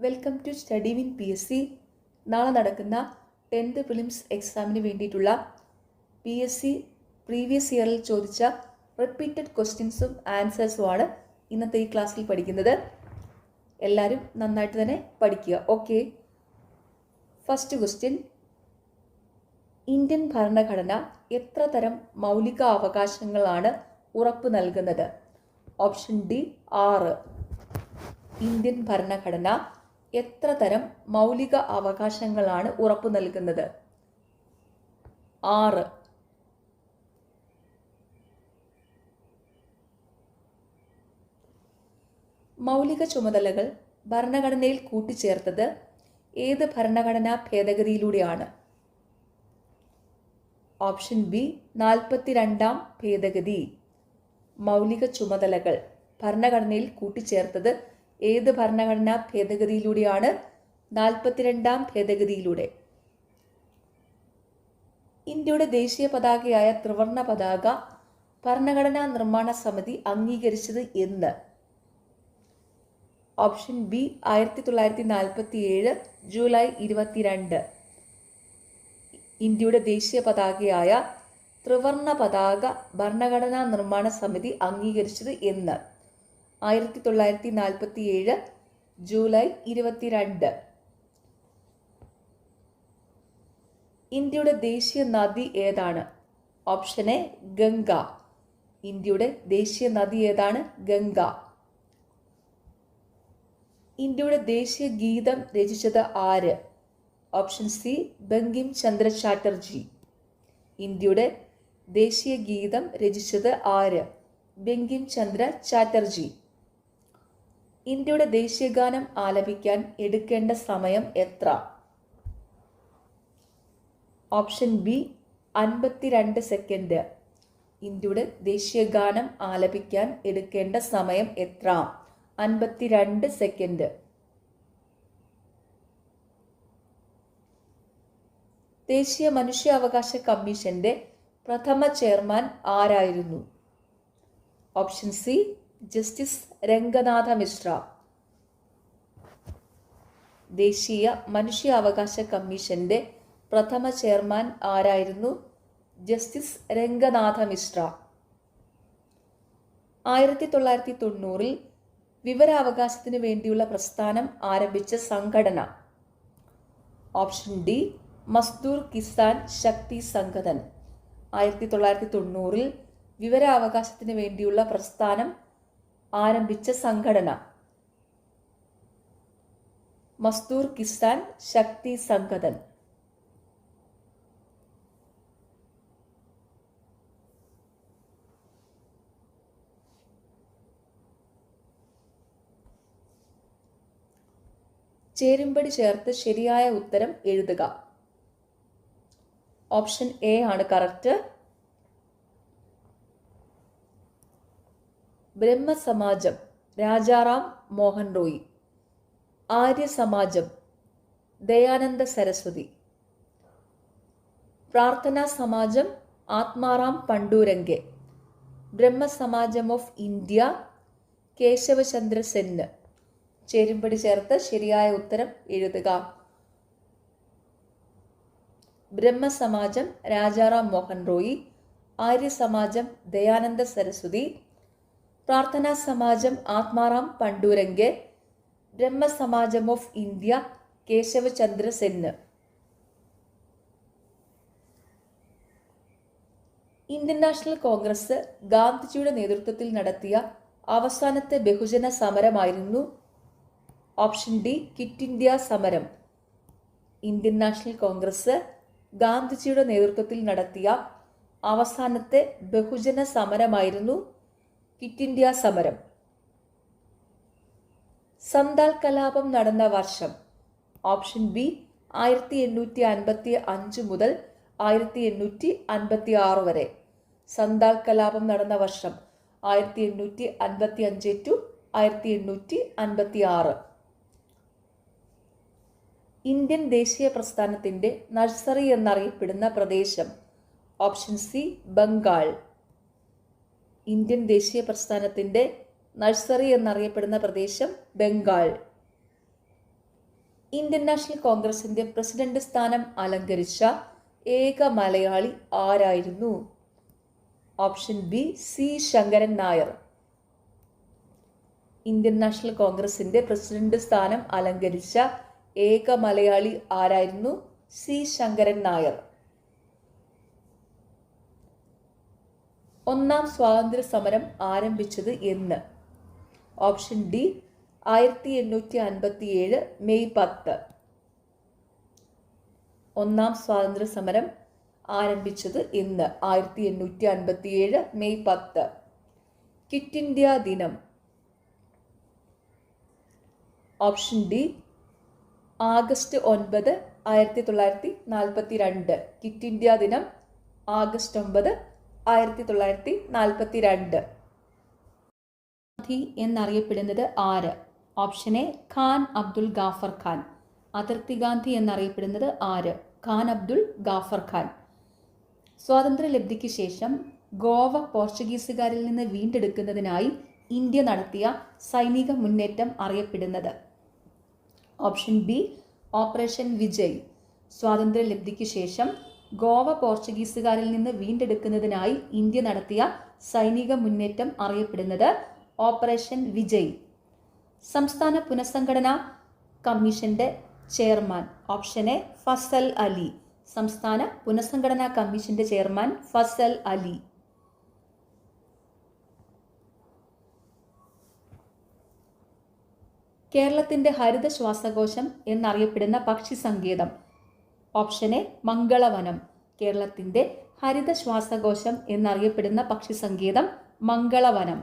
Welcome to Study Win PSC. നാളെ നടക്കുന്ന 10th prelims എക്സാമിന് വേണ്ടിയിട്ടുള്ള PSC പ്രീവിയസ് ഇയറിൽ ചോദിച്ച റിപ്പീറ്റഡ് ക്വസ്റ്റ്യൻസും ആൻസേഴ്സുമാണ് ഇന്നത്തെ ഈ ക്ലാസ്സിൽ പഠിക്കുന്നത്. എല്ലാവരും നന്നായിട്ട് തന്നെ പഠിക്കുക. ഓക്കെ, ഫസ്റ്റ് ക്വസ്റ്റ്യൻ, ഇന്ത്യൻ ഭരണഘടന എത്ര തരം മൗലിക അവകാശങ്ങളാണ് ഉറപ്പ് നൽകുന്നത്? Option D 6. ഇന്ത്യൻ ഭരണഘടന എത്ര തരം മൗലിക അവകാശങ്ങളാണ് ഉറപ്പു നൽകുന്നത്? 6. മൗലിക ചുമതലകൾ ഭരണഘടനയിൽ കൂട്ടിച്ചേർത്തത് ഏത് ഭരണഘടനാ ഭേദഗതിയിലൂടെയാണ്? ഓപ്ഷൻ ബി 42ാം ഭേദഗതി. മൗലിക ചുമതലകൾ ഭരണഘടനയിൽ കൂട്ടിച്ചേർത്തത് ഏത് ഭരണഘടനാ ഭേദഗതിയിലൂടെയാണ്? 42ാം ഭേദഗതിയിലൂടെ. ഇന്ത്യയുടെ ദേശീയ പതാകയായ ത്രിവർണ പതാക ഭരണഘടനാ നിർമ്മാണ സമിതി അംഗീകരിച്ചത് എന്ന്? Option B 1947 July 22. ഇന്ത്യയുടെ ദേശീയ പതാകയായ ത്രിവർണ പതാക ഭരണഘടനാ നിർമ്മാണ സമിതി അംഗീകരിച്ചത് എന്ന്? 1947 ജൂലൈ 22. ഇന്ത്യയുടെ ദേശീയ നദി ഏതാണ്? Option A Ganga. ഇന്ത്യയുടെ ദേശീയ നദി ഏതാണ്? ഗംഗ. ഇന്ത്യയുടെ ദേശീയ ഗീതം രചിച്ചത് ആര്? Option C Bankim Chandra Chatterjee. ഇന്ത്യയുടെ ദേശീയ ഗീതം രചിച്ചത് ആര്? ബങ്കിം ചന്ദ്ര ചാറ്റർജി. ഇന്ത്യയുടെ ദേശീയഗാനം ആലപിക്കാൻ എടുക്കേണ്ട സമയം എത്ര? Option B 52 second. ഇന്ത്യയുടെ ദേശീയഗാനം ആലപിക്കാൻ എടുക്കേണ്ട സമയം എത്ര? 52 സെക്കൻഡ്. ദേശീയ മനുഷ്യാവകാശ കമ്മീഷന്റെ പ്രഥമ ചെയർമാൻ ആരായിരുന്നു? Option C justice Ranganatha Mishra. ദേശീയ മനുഷ്യാവകാശ കമ്മീഷന്റെ പ്രഥമ ചെയർമാൻ ആരായിരുന്നു? ജസ്റ്റിസ് രംഗനാഥ മിശ്ര. 1990 വിവരാവകാശത്തിനു വേണ്ടിയുള്ള പ്രസ്ഥാനം ആരംഭിച്ച സംഘടന? ഓപ്ഷൻ ഡി മസ്ദൂർ കിസാൻ ശക്തി സംഘടൻ. 1990 വിവരാവകാശത്തിന് വേണ്ടിയുള്ള പ്രസ്ഥാനം ആരംഭിച്ച സംഘടന മസ്ദൂർ കിസാൻ ശക്തി സംഘടൻ. ചേരുംപടി ചേർത്ത് ശരിയായ ഉത്തരം എഴുതുക. ഓപ്ഷൻ എ ആണ് correct. Brahmo Samaj Rajaram Mohan Roy. Arya Samaj Dayananda Saraswati. Prarthana Samaj Atmaram Pandurang. Brahmo Samaj of India Keshub Chandra Sen. ചേരുംപടി ചേർത്ത് ശരിയായ ഉത്തരം എഴുതുക. ബ്രഹ്മസമാജം Rajaram Mohan Roy, Arya Samaj Dayananda Saraswati, Prarthana Samaj Atmaram Pandurang, Brahmo Samaj of India Keshub Chandra Sen. Indian National Congress ഗാന്ധിജിയുടെ നേതൃത്വത്തിൽ നടത്തിയ അവസാനത്തെ ബഹുജന സമരമായിരുന്നു? ഓപ്ഷൻ ഡി ക്വിറ്റ് ഇന്ത്യ സമരം. ഇന്ത്യൻ നാഷണൽ കോൺഗ്രസ് ഗാന്ധിജിയുടെ നേതൃത്വത്തിൽ നടത്തിയ അവസാനത്തെ ബഹുജന സമരമായിരുന്നു ക്വിറ്റ് ഇന്ത്യ സമരം. സന്താൽ കലാപം നടന്ന വർഷം? ഓപ്ഷൻ ബി 1855 മുതൽ 1856 വരെ. സന്താൽ കലാപം നടന്ന വർഷം 1855 to 1856. ഇന്ത്യൻ ദേശീയ പ്രസ്ഥാനത്തിന്റെ നഴ്സറി എന്നറിയപ്പെടുന്ന പ്രദേശം? Option C Bengal. ഇന്ത്യൻ ദേശീയ പ്രസ്ഥാനത്തിന്റെ നഴ്സറി എന്നറിയപ്പെടുന്ന പ്രദേശം ബംഗാൾ. ഇന്ത്യൻ നാഷണൽ കോൺഗ്രസിന്റെ പ്രസിഡന്റ് സ്ഥാനം അലങ്കരിച്ച ഏക മലയാളി ആരായിരുന്നു? Option B C Sankaran Nair. Indian national കോൺഗ്രസിന്റെ പ്രസിഡന്റ് സ്ഥാനം അലങ്കരിച്ച ഏക മലയാളി ആരായിരുന്നു? സി ശങ്കരൻ നായർ. ഒന്നാം സ്വാതന്ത്ര്യ സമരം ആരംഭിച്ചത് എന്ന്? Option D 1857 May 10. ഒന്നാം സ്വാതന്ത്ര്യ സമരം ആരംഭിച്ചത് എന്ന്? 1857 മെയ് 10. ക്വിറ്റ് ഇന്ത്യ ദിനം? Option D August 9, 1942. Quit India ദിനം ആഗസ്റ്റ് 9, 1942. ഗാന്ധി എന്നറിയപ്പെടുന്നത് ആര്? Option A Khan Abdul Ghaffar Khan. അതിർത്തി ഗാന്ധി എന്നറിയപ്പെടുന്നത് ആര്? ഖാൻ അബ്ദുൽ ഗാഫർ ഖാൻ. സ്വാതന്ത്ര്യലബ്ധിക്ക് ശേഷം ഗോവ പോർച്ചുഗീസുകാരിൽ നിന്ന് വീണ്ടെടുക്കുന്നതിനായി ഇന്ത്യ നടത്തിയ സൈനിക മുന്നേറ്റം അറിയപ്പെടുന്നത്? Option B operation Vijay. സ്വാതന്ത്ര്യലബ്ധിക്ക് ശേഷം ഗോവ പോർച്ചുഗീസുകാരിൽ നിന്ന് വീണ്ടെടുക്കുന്നതിനായി ഇന്ത്യ നടത്തിയ സൈനിക മുന്നേറ്റം അറിയപ്പെടുന്നത് ഓപ്പറേഷൻ വിജയ്. സംസ്ഥാന പുനഃസംഘടനാ കമ്മീഷന്റെ chairman? Option A Fazal Ali. സംസ്ഥാന പുനഃസംഘടനാ കമ്മീഷന്റെ ചെയർമാൻ ഫസൽ അലി. കേരളത്തിന്റെ ഹരിത ശ്വാസകോശം എന്നറിയപ്പെടുന്ന പക്ഷി സങ്കേതം? Option A Mangalavanam. കേരളത്തിന്റെ ഹരിത ശ്വാസകോശം എന്നറിയപ്പെടുന്ന പക്ഷി സങ്കേതം മംഗളവനം.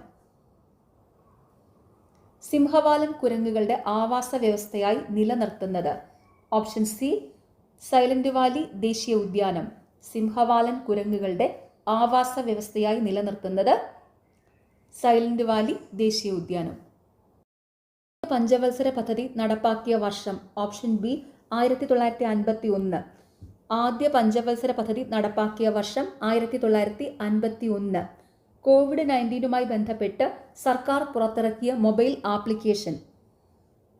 സിംഹവാലൻ കുരങ്ങുകളുടെ ആവാസ വ്യവസ്ഥയായി നിലനിർത്തുന്നത്? ഓപ്ഷൻ സി സൈലന്റ് വാലി ദേശീയ ഉദ്യാനം. സിംഹവാലൻ കുരങ്ങുകളുടെ ആവാസ വ്യവസ്ഥയായി നിലനിർത്തുന്നത് സൈലന്റ് വാലി ദേശീയ ഉദ്യാനം. പഞ്ചവത്സര പദ്ധതി നടപ്പാക്കിയ വർഷം? Option B 1951. ആദ്യ പഞ്ചവത്സര പദ്ധതി നടപ്പാക്കിയ വർഷം 1951. COVID-19 ബന്ധപ്പെട്ട് സർക്കാർ പുറത്തിറക്കിയ മൊബൈൽ ആപ്ലിക്കേഷൻ?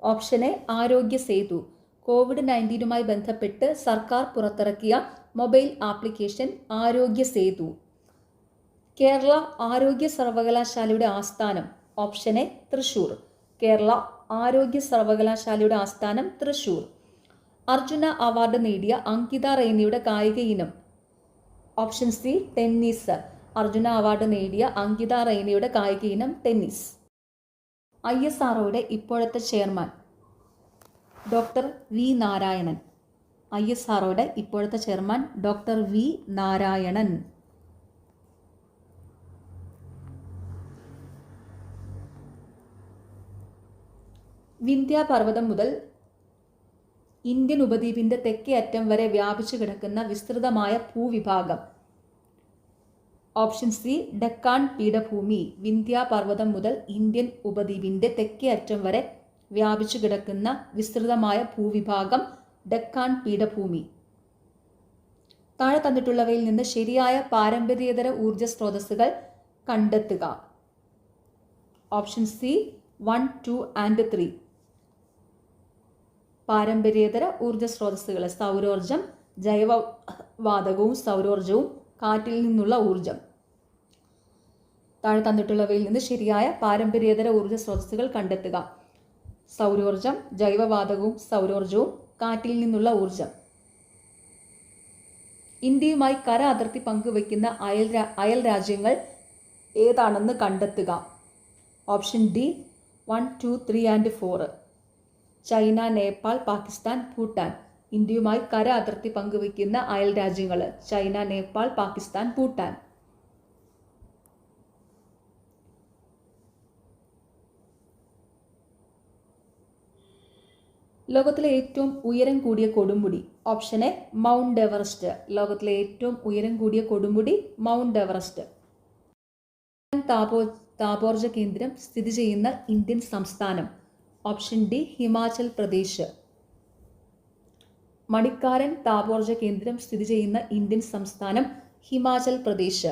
ഓപ്ഷൻ എ ആരോഗ്യ സേതു. COVID-19 ബന്ധപ്പെട്ട് സർക്കാർ പുറത്തിറക്കിയ മൊബൈൽ ആപ്ലിക്കേഷൻ ആരോഗ്യ സേതു. കേരള ആരോഗ്യ സർവകലാശാലയുടെ ആസ്ഥാനം? Option A Thrissur. കേരള ആരോഗ്യ സർവകലാശാലയുടെ ആസ്ഥാനം തൃശൂർ. അർജുന അവാർഡ് നേടിയ അങ്കിത റെയ്നയുടെ കായിക ഇനം? Option C tennis. Arjuna award നേടിയ അങ്കിത റെയ്നയുടെ കായിക ഇനം ടെന്നീസ്. ISROയുടെ ഇപ്പോഴത്തെ ചെയർമാൻ? Doctor V Narayanan. ISROയുടെ ഇപ്പോഴത്തെ ചെയർമാൻ ഡോക്ടർ വി നാരായണൻ. വിന്ധ്യാപർവ്വതം മുതൽ ഇന്ത്യൻ ഉപദ്വീപിന്റെ തെക്കേ അറ്റം വരെ വ്യാപിച്ചു കിടക്കുന്ന വിസ്തൃതമായ ഭൂവിഭാഗം? ഓപ്ഷൻ സി ഡെക്കാൻ പീഠഭൂമി. വിന്ധ്യാപർവ്വതം മുതൽ ഇന്ത്യൻ ഉപദ്വീപിന്റെ തെക്കേ അറ്റം വരെ വ്യാപിച്ചു കിടക്കുന്ന വിസ്തൃതമായ ഭൂവിഭാഗം ഡെക്കാൻ പീഠഭൂമി. താഴെ തന്നിട്ടുള്ളവയിൽ നിന്ന് ശരിയായ പാരമ്പര്യേതര ഊർജ സ്രോതസ്സുകൾ കണ്ടെത്തുക. Option C 1, 2 and 3. പാരമ്പര്യേതര ഊർജ സ്രോതസ്സുകൾ: സൗരോർജം, ജൈവവാതകവും സൗരോർജവും, കാറ്റിൽ നിന്നുള്ള ഊർജം. താഴെ തന്നിട്ടുള്ളവയിൽ നിന്ന് ശരിയായ പാരമ്പര്യേതര ഊർജ സ്രോതസ്സുകൾ കണ്ടെത്തുക. സൗരോർജം, ജൈവവാതകവും സൗരോർജവും, കാറ്റിൽ നിന്നുള്ള ഊർജം. ഇന്ത്യയുമായി കര അതിർത്തി പങ്കുവയ്ക്കുന്ന അയൽ രാജ്യങ്ങൾ ഏതാണെന്ന് കണ്ടെത്തുക. Option D 1, 2, 3 and 4. China, Nepal, Pakistan, Bhutan. ഇന്ത്യയുമായി കര അതിർത്തി പങ്കുവയ്ക്കുന്ന അയൽ രാജ്യങ്ങൾ: ചൈന, നേപ്പാൾ, പാകിസ്ഥാൻ, ഭൂട്ടാൻ. ലോകത്തിലെ ഏറ്റവും ഉയരം കൂടിയ കൊടുമുടി? Option A mount Everest. ലോകത്തിലെ ഏറ്റവും ഉയരം കൂടിയ കൊടുമുടി മൗണ്ട് എവറസ്റ്റ്. താപോർജ കേന്ദ്രം സ്ഥിതി ചെയ്യുന്ന ഇന്ത്യൻ സംസ്ഥാനം? Option D Himachal Pradesh. മണിക്കാരൻ താപോർജ കേന്ദ്രം സ്ഥിതി ചെയ്യുന്ന ഇന്ത്യൻ സംസ്ഥാനം ഹിമാചൽ പ്രദേശ്.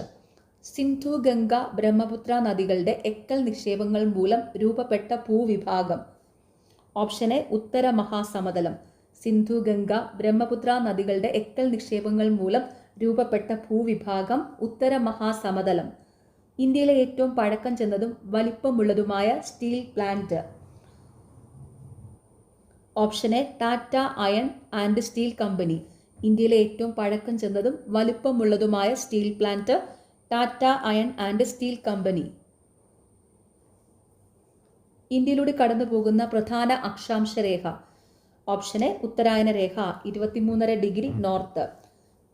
സിന്ധു, ഗംഗ, ബ്രഹ്മപുത്ര നദികളുടെ എക്കൽ നിക്ഷേപങ്ങൾ മൂലം രൂപപ്പെട്ട ഭൂവിഭാഗം? ഓപ്ഷൻ എ ഉത്തര മഹാസമതലം. സിന്ധു, ഗംഗ, ബ്രഹ്മപുത്ര നദികളുടെ എക്കൽ നിക്ഷേപങ്ങൾ മൂലം രൂപപ്പെട്ട ഭൂവിഭാഗം ഉത്തര മഹാസമതലം. ഇന്ത്യയിലെ ഏറ്റവും പഴക്കം ചെന്നതും വലിപ്പമുള്ളതുമായ steel plant. Option A Tata iron and steel company. ഇന്ത്യയിലെ ഏറ്റവും പഴക്കം ചെന്നതും വലിപ്പമുള്ളതുമായ steel plant Tata iron and steel company. ഇന്ത്യയിലൂടെ കടന്നു പോകുന്ന പ്രധാന അക്ഷാംശ രേഖ. ഓപ്ഷൻ എ ഉത്തരായന രേഖ 23.5 ഡിഗ്രി നോർത്ത്.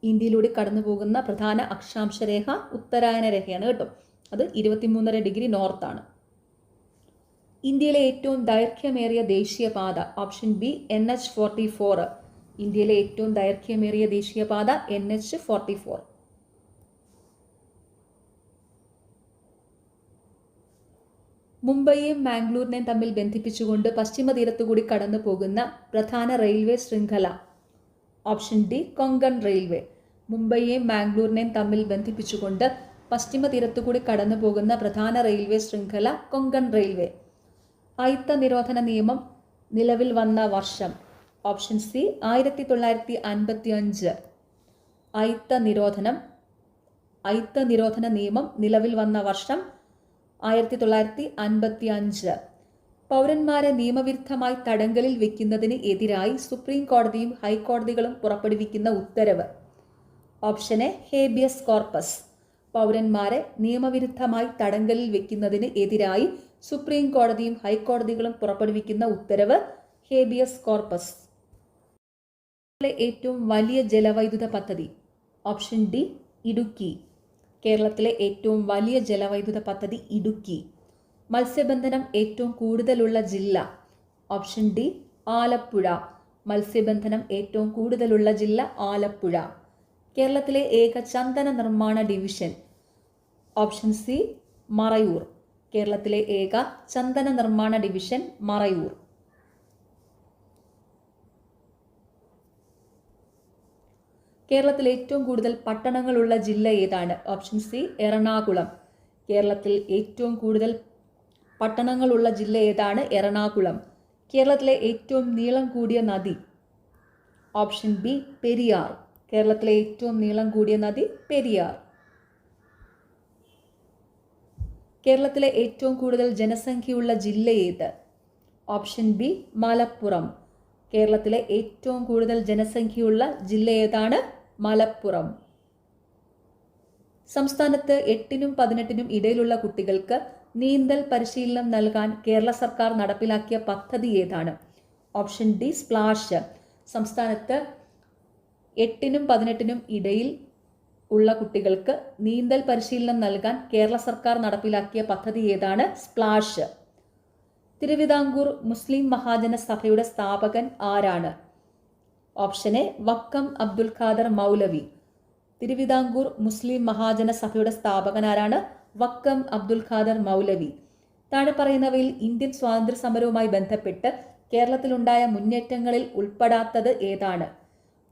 ഇന്ത്യയിലൂടെ കടന്നു പോകുന്ന പ്രധാന അക്ഷാംശ രേഖ ഉത്തരായന രേഖയാണ് കേട്ടോ. അത് 23.5 ഡിഗ്രി നോർത്താണ്. ഇന്ത്യയിലെ ഏറ്റവും ദൈർഘ്യമേറിയ ദേശീയപാത. Option B NH44. ഇന്ത്യയിലെ ഏറ്റവും ദൈർഘ്യമേറിയ ദേശീയപാത NH44. മുംബൈയെയും മാംഗ്ലൂരിനെയും തമ്മിൽ ബന്ധിപ്പിച്ചുകൊണ്ട് പശ്ചിമ തീരത്തുകൂടി കടന്നു പോകുന്ന പ്രധാന റെയിൽവേ ശൃംഖല. Option D Konkan railway. മുംബൈയെയും മാംഗ്ലൂരിനെയും തമ്മിൽ ബന്ധിപ്പിച്ചുകൊണ്ട് പശ്ചിമ തീരത്തുകൂടി കടന്നു പോകുന്ന പ്രധാന റെയിൽവേ ശൃംഖല കൊങ്കൺ റെയിൽവേ. അയിത്ത നിരോധന നിയമം നിലവിൽ വന്ന വർഷം. Option C 1955. അയിത്ത നിരോധന നിയമം നിലവിൽ വന്ന വർഷം 1955. പൗരന്മാരെ നിയമവിരുദ്ധമായി തടങ്കലിൽ വെക്കുന്നതിന് എതിരായി സുപ്രീം കോടതിയും ഹൈക്കോടതികളും പുറപ്പെടുവിക്കുന്ന ഉത്തരവ്. Option A habeas corpus. പൗരന്മാരെ നിയമവിരുദ്ധമായി തടങ്കലിൽ വെക്കുന്നതിന് എതിരായി സുപ്രീം കോടതിയും ഹൈക്കോടതികളും പുറപ്പെടുവിക്കുന്ന ഉത്തരവ് ഹേബിയസ് കോർപ്പസ്. ഏറ്റവും വലിയ ജലവൈദ്യുത പദ്ധതി. Option D Idukki. കേരളത്തിലെ ഏറ്റവും വലിയ ജലവൈദ്യുത പദ്ധതി ഇടുക്കി. മത്സ്യബന്ധനം ഏറ്റവും കൂടുതലുള്ള ജില്ല. Option D Alappuzha. മത്സ്യബന്ധനം ഏറ്റവും കൂടുതലുള്ള ജില്ല ആലപ്പുഴ. കേരളത്തിലെ ഏക ചന്ദന നിർമ്മാണ ഡിവിഷൻ. Option C Marayur. കേരളത്തിലെ ഏക ചന്ദന നിർമ്മാണ ഡിവിഷൻ മറയൂർ. കേരളത്തിൽ ഏറ്റവും കൂടുതൽ പട്ടണങ്ങളുള്ള ജില്ല ഏതാണ്? Option C Ernakulam. കേരളത്തിൽ ഏറ്റവും കൂടുതൽ പട്ടണങ്ങളുള്ള ജില്ല ഏതാണ്? എറണാകുളം. കേരളത്തിലെ ഏറ്റവും നീളം കൂടിയ നദി. Option B Periyar. കേരളത്തിലെ ഏറ്റവും നീളം കൂടിയ നദി പെരിയാർ. കേരളത്തിലെ ഏറ്റവും കൂടുതൽ ജനസംഖ്യയുള്ള ജില്ല ഏത്? Option B Malappuram. കേരളത്തിലെ ഏറ്റവും കൂടുതൽ ജനസംഖ്യയുള്ള ജില്ല ഏതാണ്? മലപ്പുറം. സംസ്ഥാനത്ത് 8നും 18നും ഇടയിലുള്ള കുട്ടികൾക്ക് നീന്തൽ പരിശീലനം നൽകാൻ കേരള സർക്കാർ നടപ്പിലാക്കിയ പദ്ധതി ഏതാണ്? Option D splash. സംസ്ഥാനത്ത് 8നും 18നും ഇടയിൽ ഉള്ള കുട്ടികൾക്ക് നീന്തൽ പരിശീലനം നൽകാൻ കേരള സർക്കാർ നടപ്പിലാക്കിയ പദ്ധതി ഏതാണ്? സ്പ്ലാഷ്. തിരുവിതാംകൂർ മുസ്ലിം മഹാജന സഭയുടെ സ്ഥാപകൻ ആരാണ്? Option A Vakkom Abdul Khader Maulavi. തിരുവിതാംകൂർ മുസ്ലിം മഹാജന സഭയുടെ സ്ഥാപകൻ ആരാണ്? വക്കം അബ്ദുൽ ഖാദർ മൗലവി. താഴെ പറയുന്നവയിൽ ഇന്ത്യൻ സ്വാതന്ത്ര്യ സമരവുമായി ബന്ധപ്പെട്ട് കേരളത്തിലുണ്ടായ മുന്നേറ്റങ്ങളിൽ ഉൾപ്പെടാത്തത് ഏതാണ്?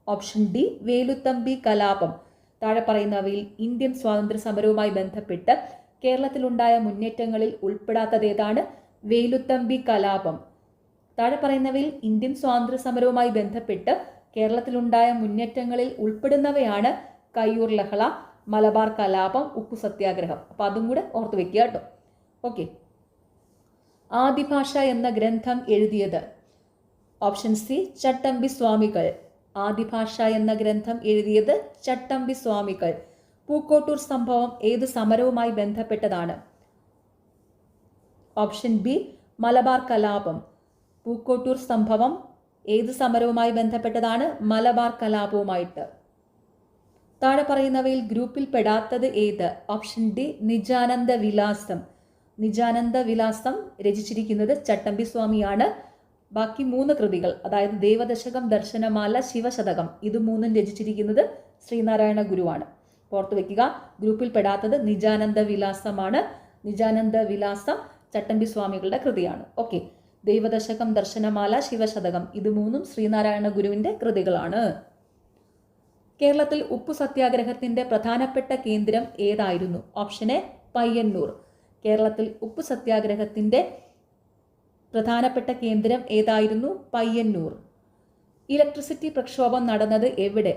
ഓപ്ഷൻ ഡി വേലുത്തമ്പി കലാപം. താഴെ പറയുന്നവയിൽ ഇന്ത്യൻ സ്വാതന്ത്ര്യ സമരവുമായി ബന്ധപ്പെട്ട് കേരളത്തിലുണ്ടായ മുന്നേറ്റങ്ങളിൽ ഉൾപ്പെടാത്തത് ഏതാണ്? വേലുത്തമ്പി കലാപം. താഴെ പറയുന്നവയിൽ ഇന്ത്യൻ സ്വാതന്ത്ര്യ സമരവുമായി ബന്ധപ്പെട്ട് കേരളത്തിലുണ്ടായ മുന്നേറ്റങ്ങളിൽ ഉൾപ്പെടുന്നവയാണ് കയ്യൂർ ലഹള, മലബാർ കലാപം, ഉപ്പു സത്യാഗ്രഹം. അപ്പൊ അതും കൂടെ ഓർത്തു വെക്കുക കേട്ടോ. ഓക്കെ. ആദിഭാഷ എന്ന ഗ്രന്ഥം എഴുതിയത്? ഓപ്ഷൻ സി ചട്ടമ്പി സ്വാമികൾ. ആദിഭാഷ എന്ന ഗ്രന്ഥം എഴുതിയത് ചട്ടമ്പി സ്വാമികൾ. പൂക്കോട്ടൂർ സംഭവം ഏത് സമരവുമായി ബന്ധപ്പെട്ടതാണ്? ഓപ്ഷൻ ബി മലബാർ കലാപം. പൂക്കോട്ടൂർ സംഭവം ഏത് സമരവുമായി ബന്ധപ്പെട്ടതാണ്? മലബാർ കലാപവുമായിട്ട്. താഴെ പറയുന്നവയിൽ ഗ്രൂപ്പിൽ പെടാത്തത് ഏത്? ഓപ്ഷൻ ഡി നിജാനന്ദ വിലാസം. നിജാനന്ദ വിലാസം രചിച്ചിരിക്കുന്നത് ചട്ടമ്പി സ്വാമിയാണ്. ബാക്കി 3 കൃതികൾ, അതായത് ദേവദശകം, ദർശനമാല, ശിവശതകം, ഇത് 3ഉം രചിച്ചിരിക്കുന്നത് ശ്രീനാരായണ ഗുരുവാണ്. ഓർത്തു വെക്കുക, ഗ്രൂപ്പിൽ പെടാത്തത് നിജാനന്ദ വിലാസമാണ്. നിജാനന്ദ വിലാസം ചട്ടമ്പി സ്വാമികളുടെ കൃതിയാണ്. ഓക്കെ. ദേവദശകം, ദർശനമാല, ശിവശതകം, ഇത് 3ഉം ശ്രീനാരായണ ഗുരുവിന്റെ കൃതികളാണ്. കേരളത്തിൽ ഉപ്പു സത്യാഗ്രഹത്തിന്റെ പ്രധാനപ്പെട്ട കേന്ദ്രം ഏതായിരുന്നു? Option A Payyanur. കേരളത്തിൽ ഉപ്പു സത്യാഗ്രഹത്തിന്റെ പ്രധാനപ്പെട്ട കേന്ദ്രം ഏതായിരുന്നു? പയ്യന്നൂർ. ഇലക്ട്രിസിറ്റി പ്രക്ഷോഭം നടന്നത് എവിടെ?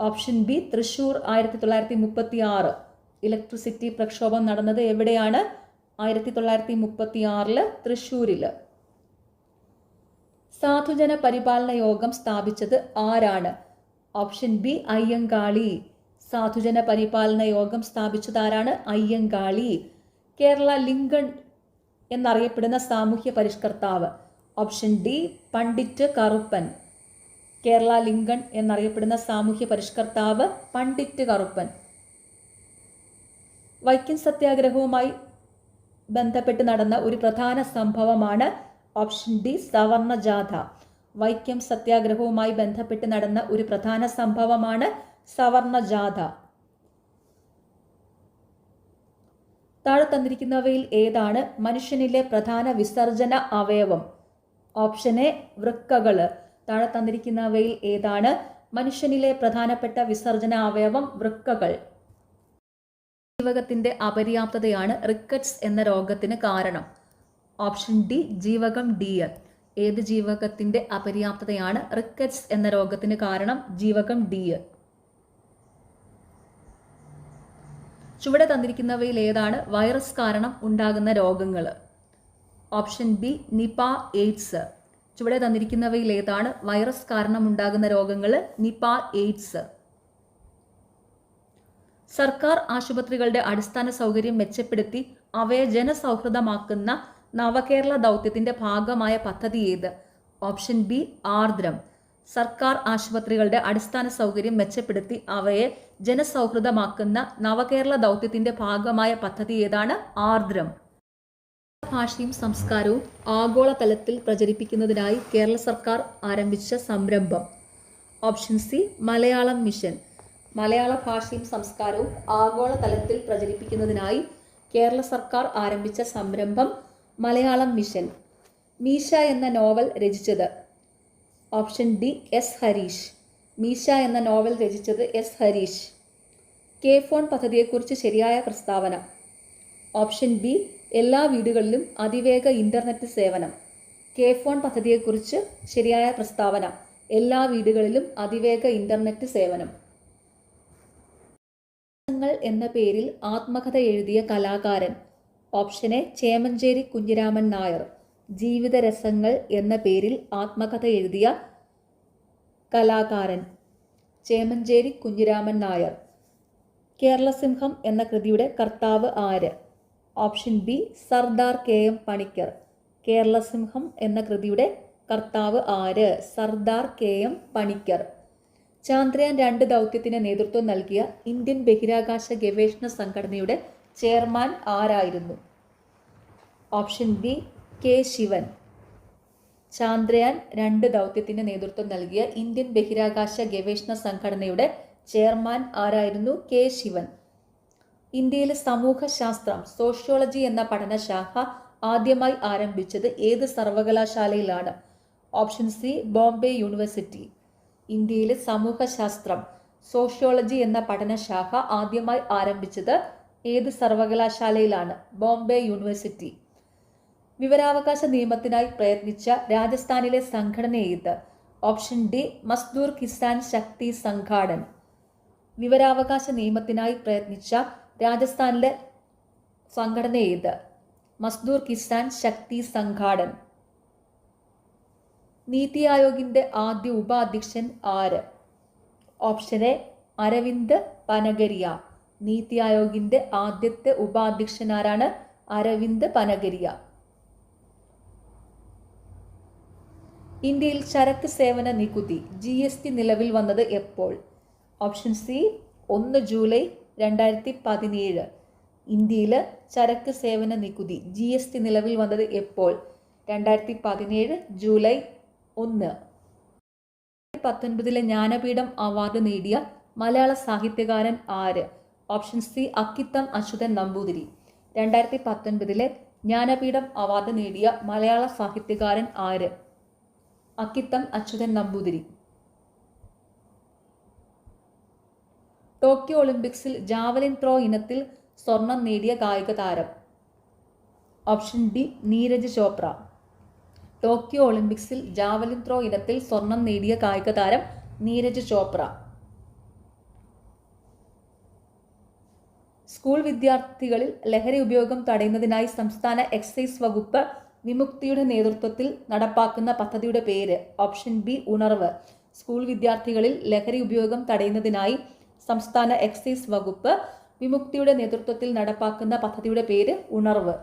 Option B Thrissur 1936. ഇലക്ട്രിസിറ്റി പ്രക്ഷോഭം നടന്നത് എവിടെയാണ്? 1936 തൃശൂരിൽ. സാധുജന പരിപാലന യോഗം സ്ഥാപിച്ചത് ആരാണ്? Option B Ayyankali. സാധുജന പരിപാലന യോഗം സ്ഥാപിച്ചത് ആരാണ്? അയ്യങ്കാളി. കേരള ലിങ്കൺ എന്നറിയപ്പെടുന്ന സാമൂഹ്യ പരിഷ്കർത്താവ്? Option D Pandit Karuppan. Kerala Lincoln എന്നറിയപ്പെടുന്ന സാമൂഹ്യ പരിഷ്കർത്താവ് പണ്ഡിറ്റ് കറുപ്പൻ. വൈക്കം സത്യാഗ്രഹവുമായി ബന്ധപ്പെട്ട് നടന്ന ഒരു പ്രധാന സംഭവമാണ്? ഓപ്ഷൻ ഡി സവർണ ജാഥ. വൈക്കം സത്യാഗ്രഹവുമായി ബന്ധപ്പെട്ട് നടന്ന ഒരു പ്രധാന സംഭവമാണ് സവർണ ജാഥ. താഴെ തന്നിരിക്കുന്നവയിൽ ഏതാണ് മനുഷ്യനിലെ പ്രധാന വിസർജന അവയവം? ഓപ്ഷൻ എ വൃക്കകള്. താഴെ തന്നിരിക്കുന്നവയിൽ ഏതാണ് മനുഷ്യനിലെ പ്രധാനപ്പെട്ട വിസർജന അവയവം? വൃക്കകൾ. ജീവകത്തിന്റെ അപര്യാപ്തതയാണ് റിക്കറ്റ്സ് എന്ന രോഗത്തിന് കാരണം? ഓപ്ഷൻ ഡി ജീവകം ഡി. ഏത് ജീവകത്തിന്റെ അപര്യാപ്തതയാണ് റിക്കറ്റ്സ് എന്ന രോഗത്തിന് കാരണം? ജീവകം ഡി. ചുവടെ തന്നിരിക്കുന്നവയിൽ ഏതാണ് വൈറസ് കാരണം ഉണ്ടാകുന്ന രോഗങ്ങൾ? Option B Nipah, AIDS. ചുവടെ തന്നിരിക്കുന്നവയിൽ ഏതാണ് വൈറസ് കാരണം ഉണ്ടാകുന്ന രോഗങ്ങൾ? Nipah, AIDS. സർക്കാർ ആശുപത്രികളുടെ അടിസ്ഥാന സൗകര്യം മെച്ചപ്പെടുത്തി അവയെ ജനസൗഹൃദമാക്കുന്ന നവകേരള ദൗത്യത്തിന്റെ ഭാഗമായ പദ്ധതി ഏത്? Option B Aardram. സർക്കാർ ആശുപത്രികളുടെ അടിസ്ഥാന സൗകര്യം മെച്ചപ്പെടുത്തി അവയെ ജനസൗഹൃദമാക്കുന്ന നവകേരള ദൗത്യത്തിന്റെ ഭാഗമായ പദ്ധതി ഏതാണ്? ആർദ്രം. ഭാഷയും സംസ്കാരവും ആഗോളതലത്തിൽ പ്രചരിപ്പിക്കുന്നതിനായി കേരള സർക്കാർ ആരംഭിച്ച സംരംഭം? Option C Malayalam mission. മലയാള ഭാഷയും സംസ്കാരവും ആഗോളതലത്തിൽ പ്രചരിപ്പിക്കുന്നതിനായി കേരള സർക്കാർ ആരംഭിച്ച സംരംഭം മലയാളം മിഷൻ. മീശ എന്ന നോവൽ രചിച്ചത്? Option D S Harish. മീശ എന്ന നോവൽ രചിച്ചത് എസ് ഹരീഷ്. കെ ഫോൺ പദ്ധതിയെക്കുറിച്ച് ശരിയായ പ്രസ്താവന? ഓപ്ഷൻ ബി എല്ലാ വീടുകളിലും അതിവേഗ ഇന്റർനെറ്റ് സേവനം. കെ ഫോൺ പദ്ധതിയെക്കുറിച്ച് ശരിയായ പ്രസ്താവന? എല്ലാ വീടുകളിലും അതിവേഗ ഇന്റർനെറ്റ് സേവനം. എന്ന പേരിൽ ആത്മകഥ എഴുതിയ കലാകാരൻ? Option A Chemancheri Kunhiraman Nair. ജീവിതരസങ്ങൾ എന്ന പേരിൽ ആത്മകഥ എഴുതിയ കലാകാരൻ ചേമഞ്ചേരി കുഞ്ഞിരാമൻ നായർ. കേരളസിംഹം എന്ന കൃതിയുടെ കർത്താവ് ആര്? Option B Sardar K M Panikkar. Keralasimham എന്ന കൃതിയുടെ കർത്താവ് ആര്? Sardar K M Panikkar. ചാന്ദ്രയാൻ 2 ദൗത്യത്തിന് നേതൃത്വം നൽകിയ ഇന്ത്യൻ ബഹിരാകാശ ഗവേഷണ സംഘടനയുടെ ചെയർമാൻ ആരായിരുന്നു? Option B K Sivan. Chandrayaan 2 ദൗത്യത്തിന് നേതൃത്വം നൽകിയ ഇന്ത്യൻ ബഹിരാകാശ ഗവേഷണ സംഘടനയുടെ ചെയർമാൻ ആരായിരുന്നു? കെ ശിവൻ. ഇന്ത്യയിലെ സമൂഹശാസ്ത്രം സോഷ്യോളജി എന്ന പഠനശാഖ ആദ്യമായി ആരംഭിച്ചത് ഏത് സർവകലാശാലയിലാണ്? Option C Bombay university. ഇന്ത്യയിലെ സമൂഹശാസ്ത്രം സോഷ്യോളജി എന്ന പഠനശാഖ ആദ്യമായി ആരംഭിച്ചത് ഏത് സർവകലാശാലയിലാണ്? ബോംബെ യൂണിവേഴ്സിറ്റി. വിവരാവകാശ നിയമത്തിനായി പ്രയത്നിച്ച രാജസ്ഥാനിലെ സംഘടന ഏത്? ഓപ്ഷൻ ഡി മസ്ദൂർ കിസാൻ ശക്തി സംഘാടൻ. വിവരാവകാശ നിയമത്തിനായി പ്രയത്നിച്ച രാജസ്ഥാനിലെ സംഘടന ഏത്? മസ്ദൂർ കിസാൻ ശക്തി സംഘാടൻ. നീതി ആയോഗിന്റെ ആദ്യ ഉപാധ്യക്ഷൻ ആര്? Option A Arvind Panagariya. നീതി ആയോഗിന്റെ ആദ്യത്തെ ഉപാധ്യക്ഷൻ ആരാണ്? അരവിന്ദ് പനഗരിയ. ഇന്ത്യയിൽ ചരക്ക് സേവന നികുതി GST നിലവിൽ വന്നത് എപ്പോൾ? Option C 1 July 2017. ഇന്ത്യയിൽ ചരക്ക് സേവന നികുതി GST നിലവിൽ വന്നത് എപ്പോൾ? 2017 ജൂലൈ 1. 2019 ജ്ഞാനപീഠം അവാർഡ് നേടിയ മലയാള സാഹിത്യകാരൻ ആര്? Option C Akkitham Achuthan Namboothiri. 2019 Jnanpith award നേടിയ മലയാള സാഹിത്യകാരൻ ആര്? അക്കിത്തം അച്യുതൻ നമ്പൂതിരി. ടോക്കിയോ ഒളിമ്പിക്സിൽ ജാവലിൻ ത്രോ ഇനത്തിൽ സ്വർണം നേടിയ കായിക താരം? Option D Neeraj Chopra. Tokyo ഒളിമ്പിക്സിൽ ജാവലിൻ ത്രോ ഇനത്തിൽ സ്വർണം നേടിയ കായിക താരം നീരജ് ചോപ്ര. സ്കൂൾ വിദ്യാർത്ഥികളിൽ ലഹരി ഉപയോഗം തടയുന്നതിനായി സംസ്ഥാന എക്സൈസ് വകുപ്പ് വിമുക്തിയുടെ നേതൃത്വത്തിൽ നടപ്പാക്കുന്ന പദ്ധതിയുടെ പേര്. ഓപ്ഷൻ ബി ഉണർവ്. സ്കൂൾ വിദ്യാർത്ഥികളിൽ ലഹരി ഉപയോഗം തടയുന്നതിനായി സംസ്ഥാന എക്സൈസ് വകുപ്പ് വിമുക്തിയുടെ നേതൃത്വത്തിൽ നടപ്പാക്കുന്ന പദ്ധതിയുടെ പേര് ഉണർവ്.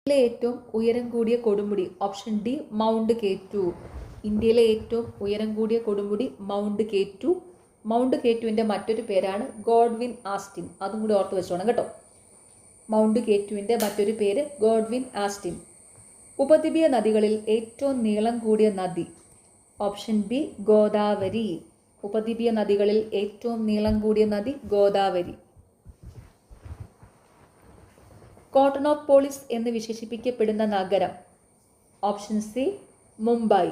ഇന്ത്യയിലെ ഏറ്റവും ഉയരം കൂടിയ കൊടുമുടി. Option D mount K2. ഇന്ത്യയിലെ ഏറ്റവും ഉയരം കൂടിയ കൊടുമുടി മൗണ്ട് K2. മൗണ്ട് K2വിൻ്റെ മറ്റൊരു പേരാണ് ഗോഡ്വിൻ ആസ്റ്റിൻ. അതും കൂടി ഓർത്ത് വെച്ചോണം കേട്ടോ. മൗണ്ട് K2വിൻ്റെ മറ്റൊരു പേര് ഗോഡ്വിൻ ആസ്റ്റിൻ. ഉപദ്വീപീയ നദികളിൽ ഏറ്റവും നീളം കൂടിയ നദി. Option B Godavari. ഉപദ്വീപീയ നദികളിൽ ഏറ്റവും നീളം കൂടിയ നദി ഗോദാവരി. കോട്ടൺ ഓഫ് പോളിസ് എന്ന് വിശേഷിപ്പിക്കപ്പെടുന്ന നഗരം. Option C Mumbai.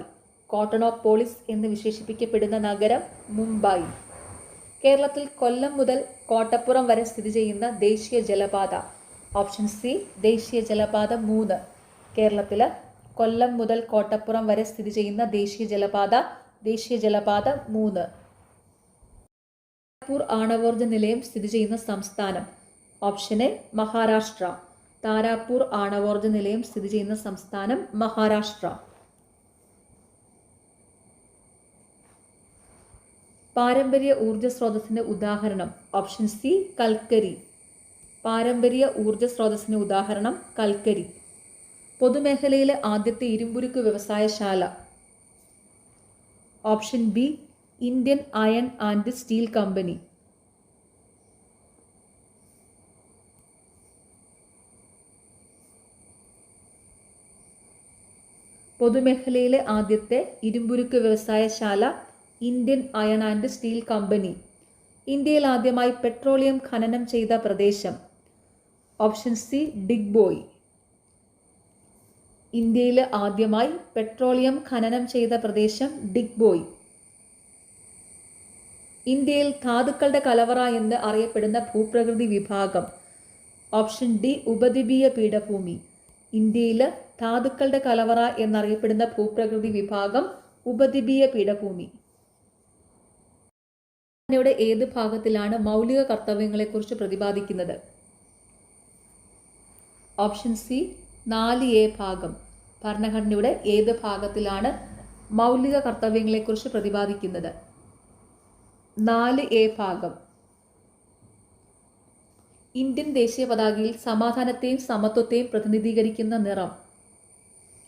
Cotton of polis എന്ന് വിശേഷിപ്പിക്കപ്പെടുന്ന നഗരം മുംബൈ. കേരളത്തിൽ കൊല്ലം മുതൽ കോട്ടപ്പുറം വരെ സ്ഥിതി ചെയ്യുന്ന ദേശീയ ജലപാത. ഓപ്ഷൻ സി ദേശീയ ജലപാത 3. കേരളത്തിൽ കൊല്ലം മുതൽ കോട്ടപ്പുറം വരെ സ്ഥിതി ചെയ്യുന്ന ദേശീയ ജലപാത 3. താരാപൂർ ആണവോർജ നിലയം സ്ഥിതി ചെയ്യുന്ന സംസ്ഥാനം. Option A Maharashtra. താരാപൂർ ആണവോർജ നിലയം സ്ഥിതി ചെയ്യുന്ന സംസ്ഥാനം മഹാരാഷ്ട്ര. പാരമ്പര്യ ഊർജ സ്രോതസ്സിന്റെ ഉദാഹരണം. ഓപ്ഷൻ സി കൽക്കരി. പാരമ്പര്യ ഊർജ സ്രോതസ്സിന്റെ ഉദാഹരണം കൽക്കരി. പൊതുമേഖലയിലെ ആദ്യത്തെ ഇരുമ്പുരുക്ക് വ്യവസായശാല. Option B Indian iron and steel company. പൊതുമേഖലയിലെ ആദ്യത്തെ ഇരുമ്പുരുക്ക് വ്യവസായശാല Indian iron and steel company. ഇന്ത്യയിൽ ആദ്യമായി പെട്രോളിയം ഖനനം ചെയ്ത പ്രദേശം. Option C Digboi. ഇന്ത്യയിൽ ആദ്യമായി പെട്രോളിയം ഖനനം ചെയ്ത പ്രദേശം ഡിഗ്ബോയ്. ഇന്ത്യയിൽ ധാതുക്കളുടെ കലവറ എന്ന് അറിയപ്പെടുന്ന ഭൂപ്രകൃതി വിഭാഗം. ഓപ്ഷൻ ഡി ഉപദ്വീപീയ പീഠഭൂമി. ഇന്ത്യയിൽ ധാതുക്കളുടെ കലവറ എന്നറിയപ്പെടുന്ന ഭൂപ്രകൃതി വിഭാഗം ഉപദ്വീപീയ പീഠഭൂമി. ഭരണഘടനയുടെ ഏത് ഭാഗത്തിലാണ് മൗലിക കർത്തവ്യങ്ങളെക്കുറിച്ച് പ്രതിപാദിക്കുന്നത്? ഓപ്ഷൻ സി 4A ഭാഗം. ഭരണഘടനയുടെ ഏത് ഭാഗത്തിലാണ് മൗലിക കർത്തവ്യങ്ങളെക്കുറിച്ച് പ്രതിപാദിക്കുന്നത്? 4A ഭാഗം. ഇന്ത്യൻ ദേശീയ പതാകയിൽ സമാധാനത്തെയും സമത്വത്തെയും പ്രതിനിധീകരിക്കുന്ന നിറം.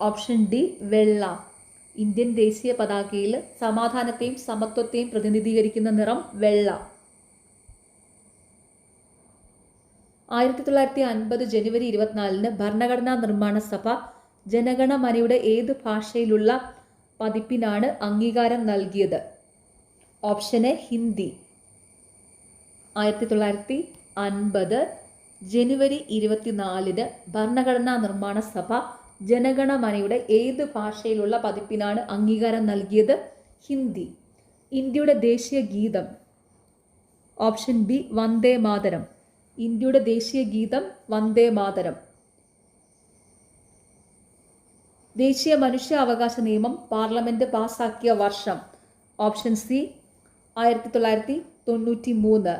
ഓപ്ഷൻ ഡി വെള്ള. ഇന്ത്യൻ ദേശീയ പതാകയിൽ സമാധാനത്തെയും സമത്വത്തെയും പ്രതിനിധീകരിക്കുന്ന നിറം വെള്ള. 1950 ജനുവരി 24 ഭരണഘടനാ നിർമ്മാണ സഭ ജനഗണമനയുടെ ഏത് ഭാഷയിലുള്ള പതിപ്പിനാണ് അംഗീകാരം നൽകിയത്? Option A Hindi. 1950 ജനുവരി 24 ഭരണഘടനാ നിർമ്മാണ സഭ ജനഗണമനയുടെ ഏത് ഭാഷയിലുള്ള പതിപ്പിനാണ് അംഗീകാരം നൽകിയത്? ഹിന്ദി. ഇന്ത്യയുടെ ദേശീയ ഗീതം. Option B Vande Mataram. ഇന്ത്യയുടെ ദേശീയ ഗീതം വന്ദേ മാതരം. ദേശീയ മനുഷ്യാവകാശ നിയമം പാർലമെന്റ് പാസാക്കിയ വർഷം. Option C 1993.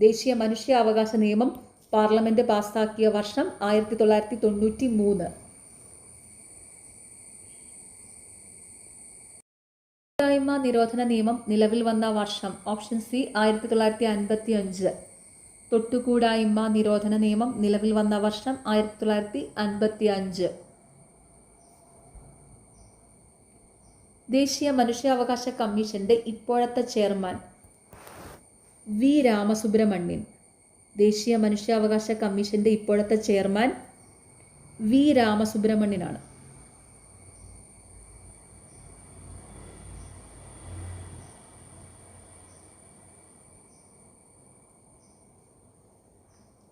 ദേശീയ മനുഷ്യാവകാശ നിയമം പാർലമെന്റ് പാസാക്കിയ വർഷം 1993. തൊട്ടുകൂടായ്മ നിരോധന നിയമം നിലവിൽ വന്ന വർഷം. Option C 1955. തൊട്ടുകൂടായ്മ നിരോധന നിയമം നിലവിൽ വന്ന വർഷം 1955. ദേശീയ മനുഷ്യാവകാശ കമ്മീഷന്റെ ഇപ്പോഴത്തെ ചെയർമാൻ വി രാമസുബ്രഹ്മണ്യൻ. ദേശീയ മനുഷ്യാവകാശ കമ്മീഷന്റെ ഇപ്പോഴത്തെ ചെയർമാൻ വി രാമസുബ്രഹ്മണ്യനാണ്.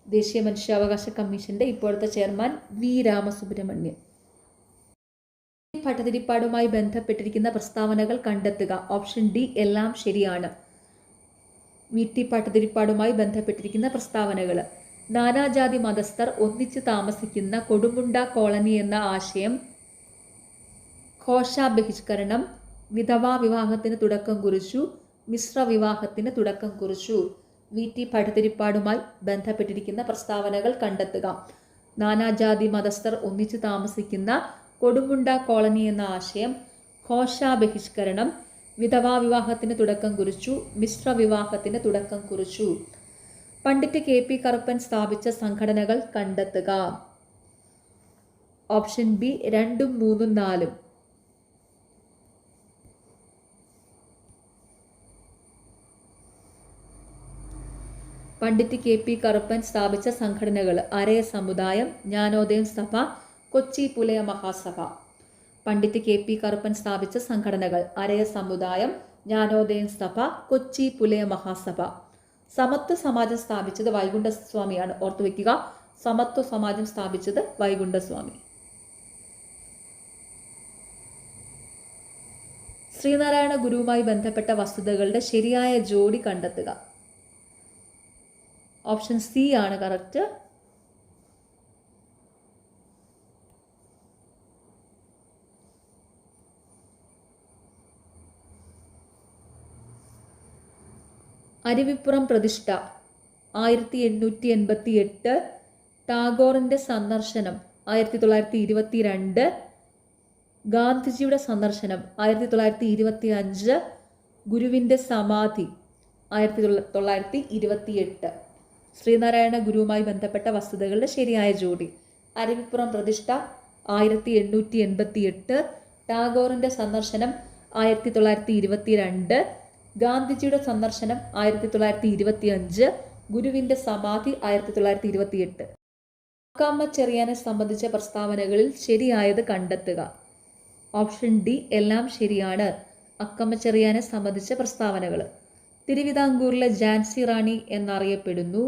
ദേശീയ മനുഷ്യാവകാശ കമ്മീഷന്റെ ഇപ്പോഴത്തെ ചെയർമാൻ വി രാമസുബ്രഹ്മണ്യൻ. ഭട്ടതിരിപ്പാടുമായി ബന്ധപ്പെട്ടിരിക്കുന്ന പ്രസ്താവനകൾ കണ്ടെത്തുക. ഓപ്ഷൻ ഡി എല്ലാം ശരിയാണ്. വി ടി ഭട്ടതിരിപ്പാടുമായി ബന്ധപ്പെട്ടിരിക്കുന്ന പ്രസ്താവനകൾ. നാനാജാതി മതസ്ഥർ ഒന്നിച്ച് താമസിക്കുന്ന കൊടുമുണ്ട കോളനി എന്ന ആശയം ഘോഷ ബഹിഷ്കരണം, വിധവാ വിവാഹത്തിന് തുടക്കം കുറിച്ചു, മിശ്ര വിവാഹത്തിന് തുടക്കം കുറിച്ചു. VT ഭട്ടതിരിപ്പാടുമായി ബന്ധപ്പെട്ടിരിക്കുന്ന പ്രസ്താവനകൾ കണ്ടെത്തുക. നാനാജാതി മതസ്ഥർ ഒന്നിച്ച് താമസിക്കുന്ന കൊടുമുണ്ട കോളനി എന്ന ആശയം ഘോഷ ബഹിഷ്കരണം, വിധവാ വിവാഹത്തിന് തുടക്കം കുറിച്ചു, മിശ്ര വിവാഹത്തിന് തുടക്കം കുറിച്ചു. പണ്ഡിറ്റ് KP കറുപ്പൻ സ്ഥാപിച്ച സംഘടനകൾ കണ്ടെത്തുക. Option B 2, 3, 4. Pandit KP Karuppan സ്ഥാപിച്ച സംഘടനകൾ: അരയ സമുദായം, ജ്ഞാനോദയം സഭ, കൊച്ചി പുലയ മഹാസഭ. പണ്ഡിറ്റ് KP കറുപ്പൻ സ്ഥാപിച്ച സംഘടനകൾ: അരയ സമുദായം, ജ്ഞാനോദയം സഭ, കൊച്ചി പുലയ മഹാസഭ. സമത്വ സമാജം സ്ഥാപിച്ചത് വൈകുണ്ഠസ്വാമിയാണ്. ഓർത്തുവെക്കുക, സമത്വ സമാജം സ്ഥാപിച്ചത് വൈകുണ്ഠസ്വാമി. ശ്രീനാരായണ ഗുരുവുമായി ബന്ധപ്പെട്ട വസ്തുതകളുടെ ശരിയായ ജോഡി കണ്ടെത്തുക. ഓപ്ഷൻ സി ആണ് കറക്റ്റ്. അരുവിപ്പുറം പ്രതിഷ്ഠ 1888, ടാഗോറിൻ്റെ സന്ദർശനം 1922, ഗാന്ധിജിയുടെ സന്ദർശനം 1925, ഗുരുവിൻ്റെ സമാധി 1928. ശ്രീനാരായണ ഗുരുവുമായി ബന്ധപ്പെട്ട വസ്തുതകളുടെ ശരിയായ ജോഡി: അരുവിപ്പുറം പ്രതിഷ്ഠ 1888, ടാഗോറിൻ്റെ സന്ദർശനം 1922, ഗാന്ധിജിയുടെ സന്ദർശനം 1925, ഗുരുവിൻ്റെ സമാധി 1928. അക്കാമ്മ ചെറിയാനെ സംബന്ധിച്ച പ്രസ്താവനകളിൽ ശരിയായത് കണ്ടെത്തുക. ഓപ്ഷൻ ഡി എല്ലാം ശരിയാണ്. അക്കമ്മ ചെറിയാനെ സംബന്ധിച്ച പ്രസ്താവനകൾ: തിരുവിതാംകൂറിലെ ഝാൻസി റാണി എന്നറിയപ്പെടുന്നു,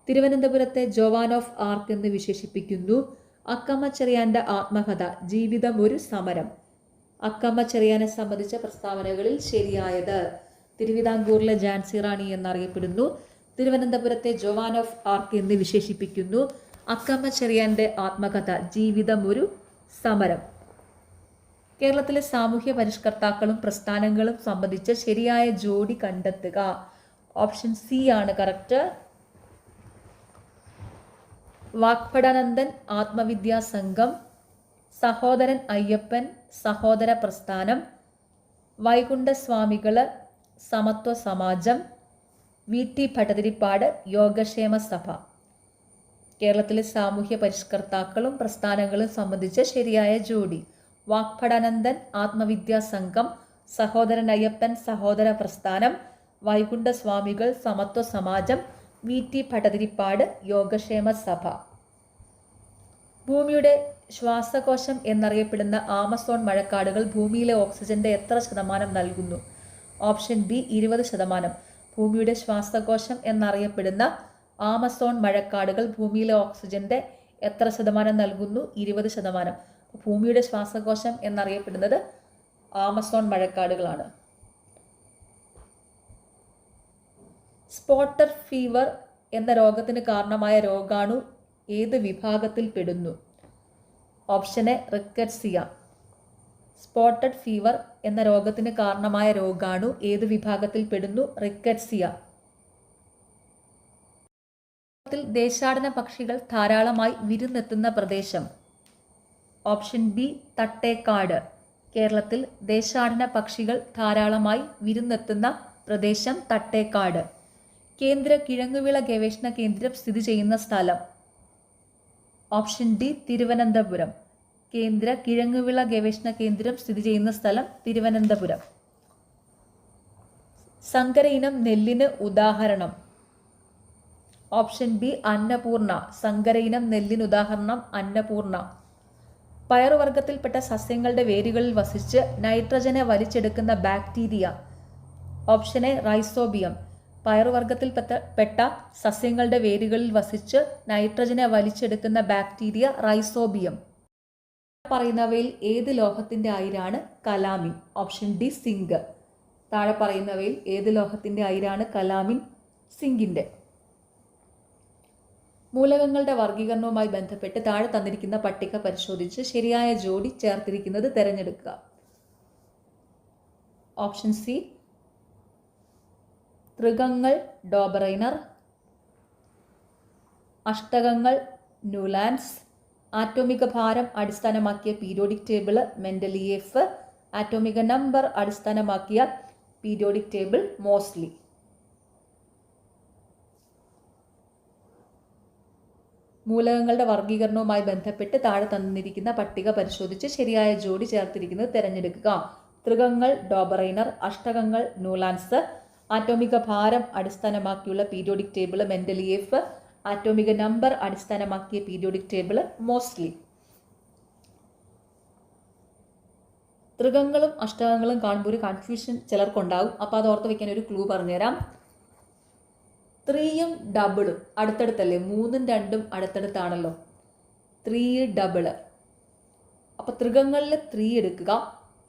തിരുവനന്തപുരത്തെ ജോവാൻ ഓഫ് ആർക്ക് എന്ന് വിശേഷിപ്പിക്കുന്നു, അക്കമ്മ ചെറിയാന്റെ ആത്മകഥ ജീവിതം ഒരു സമരം. അക്കമ്മ ചെറിയാനെ സംബന്ധിച്ച പ്രസ്താവനകളിൽ ശരിയായത്: തിരുവിതാംകൂറിലെ ഝാൻസി റാണി എന്നറിയപ്പെടുന്നു, തിരുവനന്തപുരത്തെ ജോവാൻ ഓഫ് ആർക്ക് എന്ന് വിശേഷിപ്പിക്കുന്നു, അക്കമ്മ ചെറിയാന്റെ ആത്മകഥ ജീവിതം ഒരു സമരം. കേരളത്തിലെ സാമൂഹ്യ പരിഷ്കർത്താക്കളും പ്രസ്ഥാനങ്ങളും സംബന്ധിച്ച ശരിയായ ജോഡി കണ്ടെത്തുക. ഓപ്ഷൻ സി ആണ് കറക്റ്റ്. വാഗ്ഭടാനന്ദൻ ആത്മവിദ്യാ സംഘം, സഹോദരൻ അയ്യപ്പൻ സഹോദര പ്രസ്ഥാനം, വൈകുണ്ഠസ്വാമികള് സമത്വ സമാജം, VT ഭട്ടതിരിപ്പാട് യോഗക്ഷേമ സഭ. കേരളത്തിലെ സാമൂഹ്യ പരിഷ്കർത്താക്കളും പ്രസ്ഥാനങ്ങളും സംബന്ധിച്ച ശരിയായ ജോഡി: വാഗ്ഭടാനന്ദൻ ആത്മവിദ്യാ സംഘം, സഹോദരൻ അയ്യപ്പൻ സഹോദര പ്രസ്ഥാനം, വൈകുണ്ഠസ്വാമികൾ സമത്വ സമാജം, VT ഭട്ടതിരിപ്പാട് യോഗക്ഷേമ സഭ. ഭൂമിയുടെ ശ്വാസകോശം എന്നറിയപ്പെടുന്ന ആമസോൺ മഴക്കാടുകൾ ഭൂമിയിലെ ഓക്സിജന്റെ എത്ര ശതമാനം നൽകുന്നു? Option B 20%. ഭൂമിയുടെ ശ്വാസകോശം എന്നറിയപ്പെടുന്ന ആമസോൺ മഴക്കാടുകൾ ഭൂമിയിലെ ഓക്സിജന്റെ എത്ര ശതമാനം നൽകുന്നു? 20%. ഭൂമിയുടെ ശ്വാസകോശം എന്നറിയപ്പെടുന്നത് ആമസോൺ മഴക്കാടുകളാണ്. സ്പോട്ടർ ഫീവർ എന്ന രോഗത്തിന് കാരണമായ രോഗാണു ഏത് വിഭാഗത്തിൽ പെടുന്നു? Option A rickettsia. Spotted fever എന്ന രോഗത്തിന് കാരണമായ രോഗാണു ഏത് വിഭാഗത്തിൽ പെടുന്നു? റിക്കറ്റ്സിയ. ദേശാടന പക്ഷികൾ ധാരാളമായി വിരുന്നെത്തുന്ന പ്രദേശം? Option B Thattekad. കേരളത്തിൽ ദേശാടന പക്ഷികൾ ധാരാളമായി വിരുന്നെത്തുന്ന പ്രദേശം തട്ടേക്കാട്. കേന്ദ്ര കിഴങ്ങുവിള ഗവേഷണ കേന്ദ്രം സ്ഥിതി ചെയ്യുന്ന സ്ഥലം? Option D Thiruvananthapuram. കേന്ദ്ര കിഴങ്ങുവിള ഗവേഷണ കേന്ദ്രം സ്ഥിതി ചെയ്യുന്ന സ്ഥലം തിരുവനന്തപുരം. സങ്കര ഇനം നെല്ലിന് ഉദാഹരണം? Option B Annapurna. സങ്കര ഇനം നെല്ലിന് ഉദാഹരണം അന്നപൂർണ. പയറുവർഗത്തിൽപ്പെട്ട സസ്യങ്ങളുടെ വേരുകളിൽ വസിച്ച് നൈട്രജനെ വലിച്ചെടുക്കുന്ന ബാക്ടീരിയ? Option A rhizobium. പയറുവർഗത്തിൽപ്പെട്ട സസ്യങ്ങളുടെ വേരുകളിൽ വസിച്ച് നൈട്രജനെ വലിച്ചെടുക്കുന്ന ബാക്ടീരിയ റൈസോബിയം. പറയുന്നവയിൽ ഏത് ലോഹത്തിന്റെ അയിരാണ് കലാമിൻ? Option D zinc. താഴെ പറയുന്നവയിൽ ഏത് ലോഹത്തിന്റെ അയിരാണ് കലാമിൻ? സിങ്കിന്റെ. മൂലകങ്ങളുടെ വർഗീകരണവുമായി ബന്ധപ്പെട്ട് താഴെ തന്നിരിക്കുന്ന പട്ടിക പരിശോധിച്ച് ശരിയായ ജോഡി ചേർത്തിരിക്കുന്നത് തിരഞ്ഞെടുക്കുക. ഓപ്ഷൻ സി ത്രികങ്ങൾ ഡോബറൈനർ, അഷ്ടകങ്ങൾ ന്യൂലാൻഡ്സ്, ആറ്റോമിക ഭാരം അടിസ്ഥാനമാക്കിയ പീരിയോഡിക് ടേബിൾ മെൻഡലിയേഫ്, ആറ്റോമിക നമ്പർ അടിസ്ഥാനമാക്കിയ പീരിയോഡിക് ടേബിൾ മോസ്ലി. മൂലകങ്ങളുടെ വർഗീകരണവുമായി ബന്ധപ്പെട്ട് താഴെ തന്നിരിക്കുന്ന പട്ടിക പരിശോധിച്ച് ശരിയായ ജോഡി ചേർത്തിരിക്കുന്നത് തിരഞ്ഞെടുക്കുക. ത്രികങ്ങൾ ഡോബറൈനർ, അഷ്ടകങ്ങൾ ന്യൂലാൻഡ്സ്, ആറ്റോമിക ഭാരം അടിസ്ഥാനമാക്കിയുള്ള പീരിയോഡിക് ടേബിൾ മെൻഡലിയേഫ്, ആറ്റോമിക നമ്പർ അടിസ്ഥാനമാക്കിയ പീരിയോഡിക് ടേബിൾ മോസ്ലി. ത്രികങ്ങളും അഷ്ടകങ്ങളും കാണുമ്പോൾ ഒരു കൺഫ്യൂഷൻ ചിലർക്കുണ്ടാകും. അപ്പോൾ അത് ഓർത്ത് വയ്ക്കാൻ ഒരു ക്ലൂ പറഞ്ഞുതരാം. 3യും ഡബിളും അടുത്തടുത്തല്ലേ, 3ഉം 2ഉം അടുത്തടുത്താണല്ലോ. 3 ഡബിള്. അപ്പോൾ ത്രികങ്ങളിൽ 3 എടുക്കുക,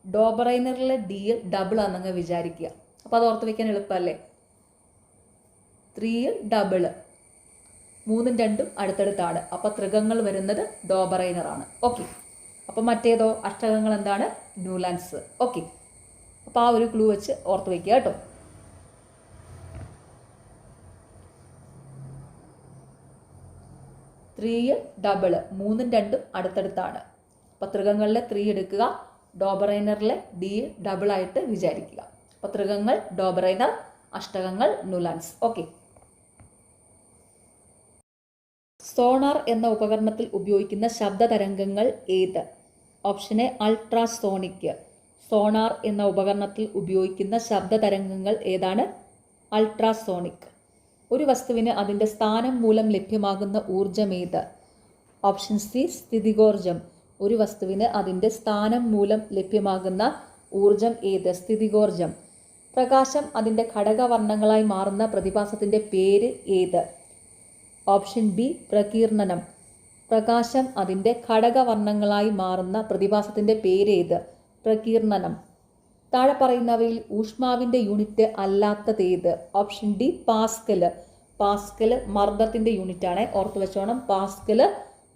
ഡോബറൈനറിലെ D ഡബിൾ ആണെന്നങ്ങ് വിചാരിക്കുക. അപ്പോൾ അത് ഓർത്ത് വയ്ക്കാൻ എളുപ്പമല്ലേ. 3 ഡബിള്, 3ഉം 2ഉം അടുത്തടുത്താണ്. അപ്പോൾ ത്രികങ്ങൾ വരുന്നത് ഡോബറൈനറാണ്. ഓക്കെ. അപ്പോൾ മറ്റേതോ അഷ്ടകങ്ങൾ എന്താണ്? ന്യൂലാൻഡ്സ്. ഓക്കെ. അപ്പോൾ ആ ഒരു ക്ലൂ വെച്ച് ഓർത്ത് വയ്ക്കുക കേട്ടോ. ഡബിള്, 3ഉം 2ഉം അടുത്തടുത്താണ്. അപ്പോൾ ത്രികങ്ങളിലെ 3 എടുക്കുക, ഡോബറൈനറിലെ D ഡബിളായിട്ട് വിചാരിക്കുക. അപ്പോൾ ത്രികങ്ങൾ ഡോബറൈനർ, അഷ്ടകങ്ങൾ ന്യൂലാൻഡ്സ്. ഓക്കെ. സോണാർ എന്ന ഉപകരണത്തിൽ ഉപയോഗിക്കുന്ന ശബ്ദ തരംഗങ്ങൾ ഏത്? Option A ultrasonic. സോണാർ എന്ന ഉപകരണത്തിൽ ഉപയോഗിക്കുന്ന ശബ്ദ തരംഗങ്ങൾ ഏതാണ്? അൾട്രാസോണിക്. ഒരു വസ്തുവിന് അതിൻ്റെ സ്ഥാനം മൂലം ലഭ്യമാകുന്ന ഊർജം ഏത്? ഓപ്ഷൻ സി സ്ഥിതികോർജം. ഒരു വസ്തുവിന് അതിൻ്റെ സ്ഥാനം മൂലം ലഭ്യമാകുന്ന ഊർജം ഏത്? സ്ഥിതികോർജം. പ്രകാശം അതിൻ്റെ ഘടകവർണ്ണങ്ങളായി മാറുന്ന പ്രതിഭാസത്തിൻ്റെ പേര് ഏത്? ഓപ്ഷൻ ബി പ്രകീർണനം. പ്രകാശം അതിൻ്റെ ഘടകവർണ്ണങ്ങളായി മാറുന്ന പ്രതിഭാസത്തിൻ്റെ പേരേത്? പ്രകീർണനം. താഴെ പറയുന്നവയിൽ ഊഷ്മാവിൻ്റെ യൂണിറ്റ് അല്ലാത്തതേത്? Option D pascal. പാസ്കല് മർദ്ദത്തിൻ്റെ യൂണിറ്റാണ്, ഓർത്ത് വെച്ചോണം. പാസ്കല്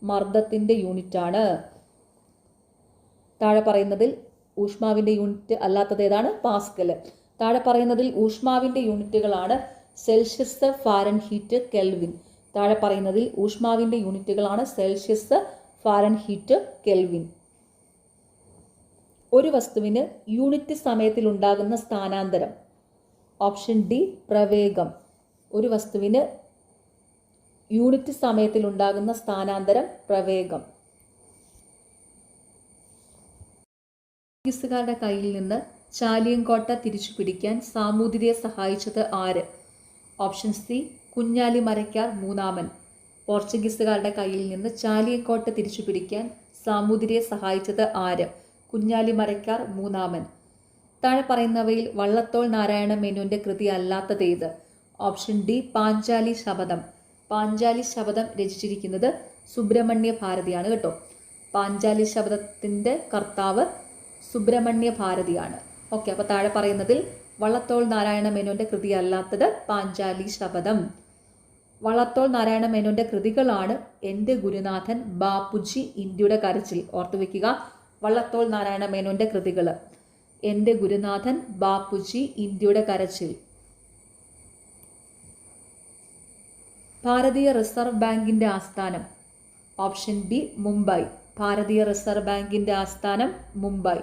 മർദ്ദത്തിൻ്റെ യൂണിറ്റാണ്. താഴെ പറയുന്നതിൽ ഊഷ്മാവിൻ്റെ യൂണിറ്റ് അല്ലാത്തത് ഏതാണ്? പാസ്കല്. താഴെ പറയുന്നതിൽ ഊഷ്മാവിൻ്റെ യൂണിറ്റുകളാണ് സെൽഷ്യസ്, ഫാരൻഹീറ്റ്, കെൽവിൻ. താഴെ പറയുന്നതിൽ ഊഷ്മാവിൻ്റെ യൂണിറ്റുകളാണ് സെൽഷ്യസ്, ഫാരൻഹീറ്റ്, കെൽവിൻ. ഒരു വസ്തുവിന് യൂണിറ്റ് സമയത്തിൽ ഉണ്ടാകുന്ന സ്ഥാനാന്തരം. Option D പ്രവേഗം. ഒരു വസ്തുവിന് യൂണിറ്റ് സമയത്തിൽ ഉണ്ടാകുന്ന സ്ഥാനാന്തരം പ്രവേഗം. പോർച്ചുഗീസുകാരുടെ കയ്യിൽ നിന്ന് ചാലിയൻകോട്ട തിരിച്ചു പിടിക്കാൻ സാമൂതിരിയെ സഹായിച്ചത് ആര്? ഓപ്ഷൻ സി കുഞ്ഞാലി മരയ്ക്കാർ മൂന്നാമൻ. പോർച്ചുഗീസുകാരുടെ കയ്യിൽ നിന്ന് ചാലിയൻകോട്ട തിരിച്ചു പിടിക്കാൻ സാമൂതിരിയെ സഹായിച്ചത് ആര്? കുഞ്ഞാലി മരയ്ക്കാർ മൂന്നാമൻ. താഴെ പറയുന്നവയിൽ വള്ളത്തോൾ നാരായണ മേനോന്റെ കൃതി അല്ലാത്തതേത്? ഓപ്ഷൻ ഡി പാഞ്ചാലി ശപഥം. പാഞ്ചാലി ശപഥം രചിച്ചിരിക്കുന്നത് സുബ്രഹ്മണ്യ ഭാരതിയാണ് കേട്ടോ. പാഞ്ചാലി ശപഥത്തിൻ്റെ കർത്താവ് സുബ്രഹ്മണ്യ ഭാരതിയാണ്. ഓക്കെ. അപ്പോൾ താഴെ പറയുന്നതിൽ വള്ളത്തോൾ നാരായണ മേനോന്റെ കൃതി അല്ലാത്തത് പാഞ്ചാലി ശപഥം. വള്ളത്തോൾ നാരായണ മേനോന്റെ കൃതികളാണ് എൻ്റെ ഗുരുനാഥൻ, ബാപ്പുജി, ഇന്ത്യയുടെ കരച്ചിൽ. ഓർത്തു വയ്ക്കുക, വള്ളത്തോൾ നാരായണ മേനോന്റെ കൃതികൾ: എൻ്റെ ഗുരുനാഥൻ, ബാപ്പുജി, ഇന്ത്യയുടെ കരച്ചിൽ. ഭാരതീയ റിസർവ് ബാങ്കിന്റെ ആസ്ഥാനം. Option B Mumbai. ഭാരതീയ റിസർവ് ബാങ്കിന്റെ ആസ്ഥാനം മുംബൈ.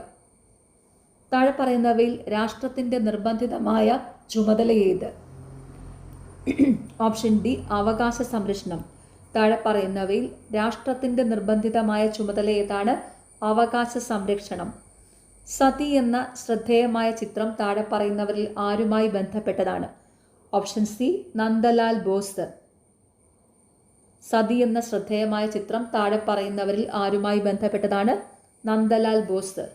താഴെ പറയുന്നവയിൽ രാഷ്ട്രത്തിന്റെ നിർബന്ധിതമായ ചുമതല ഏത്? ഓപ്ഷൻ ഡി അവകാശ സംരക്ഷണം. താഴെ പറയുന്നവയിൽ രാഷ്ട്രത്തിന്റെ നിർബന്ധിതമായ ചുമതല ഏതാണ്? അവകാശ സംരക്ഷണം. സതി എന്ന ശ്രദ്ധേയമായ ചിത്രം താഴെ പറയുന്നവരിൽ ആരുമായി ബന്ധപ്പെട്ടതാണ്? Option C Nandalal Bose. സതി എന്ന ശ്രദ്ധേയമായ ചിത്രം താഴെ പറയുന്നവരിൽ ആരുമായി ബന്ധപ്പെട്ടതാണ്? നന്ദലാൽ ബോസ്.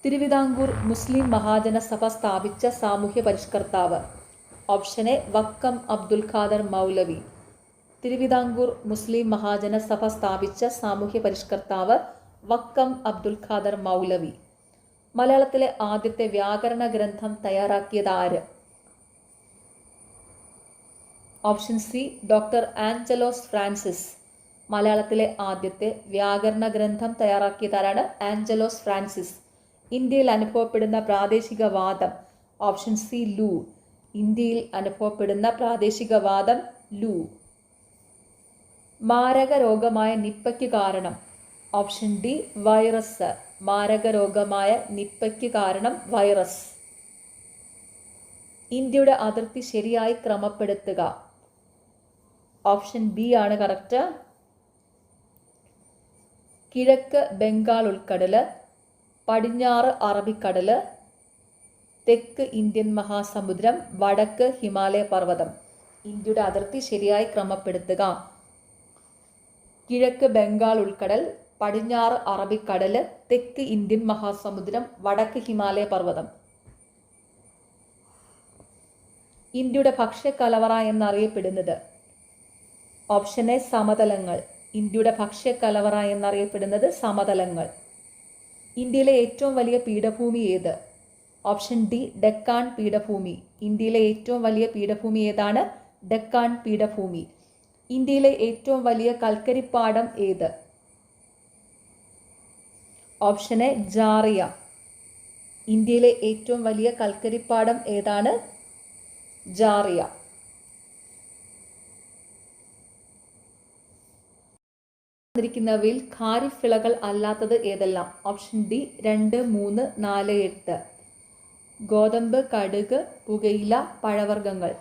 തിരുവിതാംകൂർ മുസ്ലിം മഹാജന സഭ സ്ഥാപിച്ച സാമൂഹ്യ പരിഷ്കർത്താവ്. Option A Vakkom Abdul Khader Maulavi. തിരുവിതാംകൂർ മുസ്ലിം മഹാജന സഭ സ്ഥാപിച്ച സാമൂഹ്യ പരിഷ്കർത്താവ് വക്കം അബ്ദുൽ ഖാദർ മൗലവി. മലയാളത്തിലെ ആദ്യത്തെ വ്യാകരണ ഗ്രന്ഥം തയ്യാറാക്കിയത് ആര്? Option C doctor Angelos Francis. മലയാളത്തിലെ ആദ്യത്തെ വ്യാകരണ ഗ്രന്ഥം തയ്യാറാക്കിയതാരാണ്? ആഞ്ചലോസ് ഫ്രാൻസിസ്. ഇന്ത്യയിൽ അനുഭവപ്പെടുന്ന പ്രാദേശികവാദം. ഓപ്ഷൻ സി ലൂ. ഇന്ത്യയിൽ അനുഭവപ്പെടുന്ന പ്രാദേശികവാദം ലൂ. മാരക രോഗമായ നിപ്പയ്ക്ക് കാരണം. Option D virus. മാരക രോഗമായ നിപ്പയ്ക്ക് കാരണം വൈറസ്. ഇന്ത്യയുടെ അതിർത്തി ശരിയായി ക്രമപ്പെടുത്തുക. ഓപ്ഷൻ ബി ആണ് കറക്റ്റ്. കിഴക്ക് ബംഗാൾ ഉൾക്കടല്, പടിഞ്ഞാറ് അറബിക്കടല്, തെക്ക് ഇന്ത്യൻ മഹാസമുദ്രം, വടക്ക് ഹിമാലയ പർവ്വതം. ഇന്ത്യയുടെ അതിർത്തി ശരിയായി ക്രമപ്പെടുത്തുക. കിഴക്ക് ബംഗാൾ ഉൾക്കടൽ, പടിഞ്ഞാറ് അറബിക്കടല്, തെക്ക് ഇന്ത്യൻ മഹാസമുദ്രം, വടക്ക് ഹിമാലയ പർവ്വതം. ഇന്ത്യയുടെ ഭക്ഷ്യക്കലവറ എന്നറിയപ്പെടുന്നത്. ഓപ്ഷൻ എ സമതലങ്ങൾ. ഇന്ത്യയുടെ ഭക്ഷ്യക്കലവറ എന്നറിയപ്പെടുന്നത് സമതലങ്ങൾ. ഇന്ത്യയിലെ ഏറ്റവും വലിയ പീഠഭൂമി ഏത്? ഓപ്ഷൻ ഡി ഡെക്കാൻ പീഠഭൂമി. ഇന്ത്യയിലെ ഏറ്റവും വലിയ പീഠഭൂമി ഏതാണ്? ഡെക്കാൻ പീഠഭൂമി. ഇന്ത്യയിലെ ഏറ്റവും വലിയ കൽക്കരിപ്പാടം ഏത്? Option A Jharia. ഇന്ത്യയിലെ ഏറ്റവും വലിയ കൽക്കരിപ്പാടം ഏതാണ്? ജാറിയ. ിരിക്കുന്നവയിൽ ഖാരിഫ് വിളകൾ അല്ലാത്തത് ഏതെല്ലാം? Option D 2, 3, 4, 8. ഗോതമ്പ്, കടുക്, പുകയില, പഴവർഗ്ഗങ്ങൾ.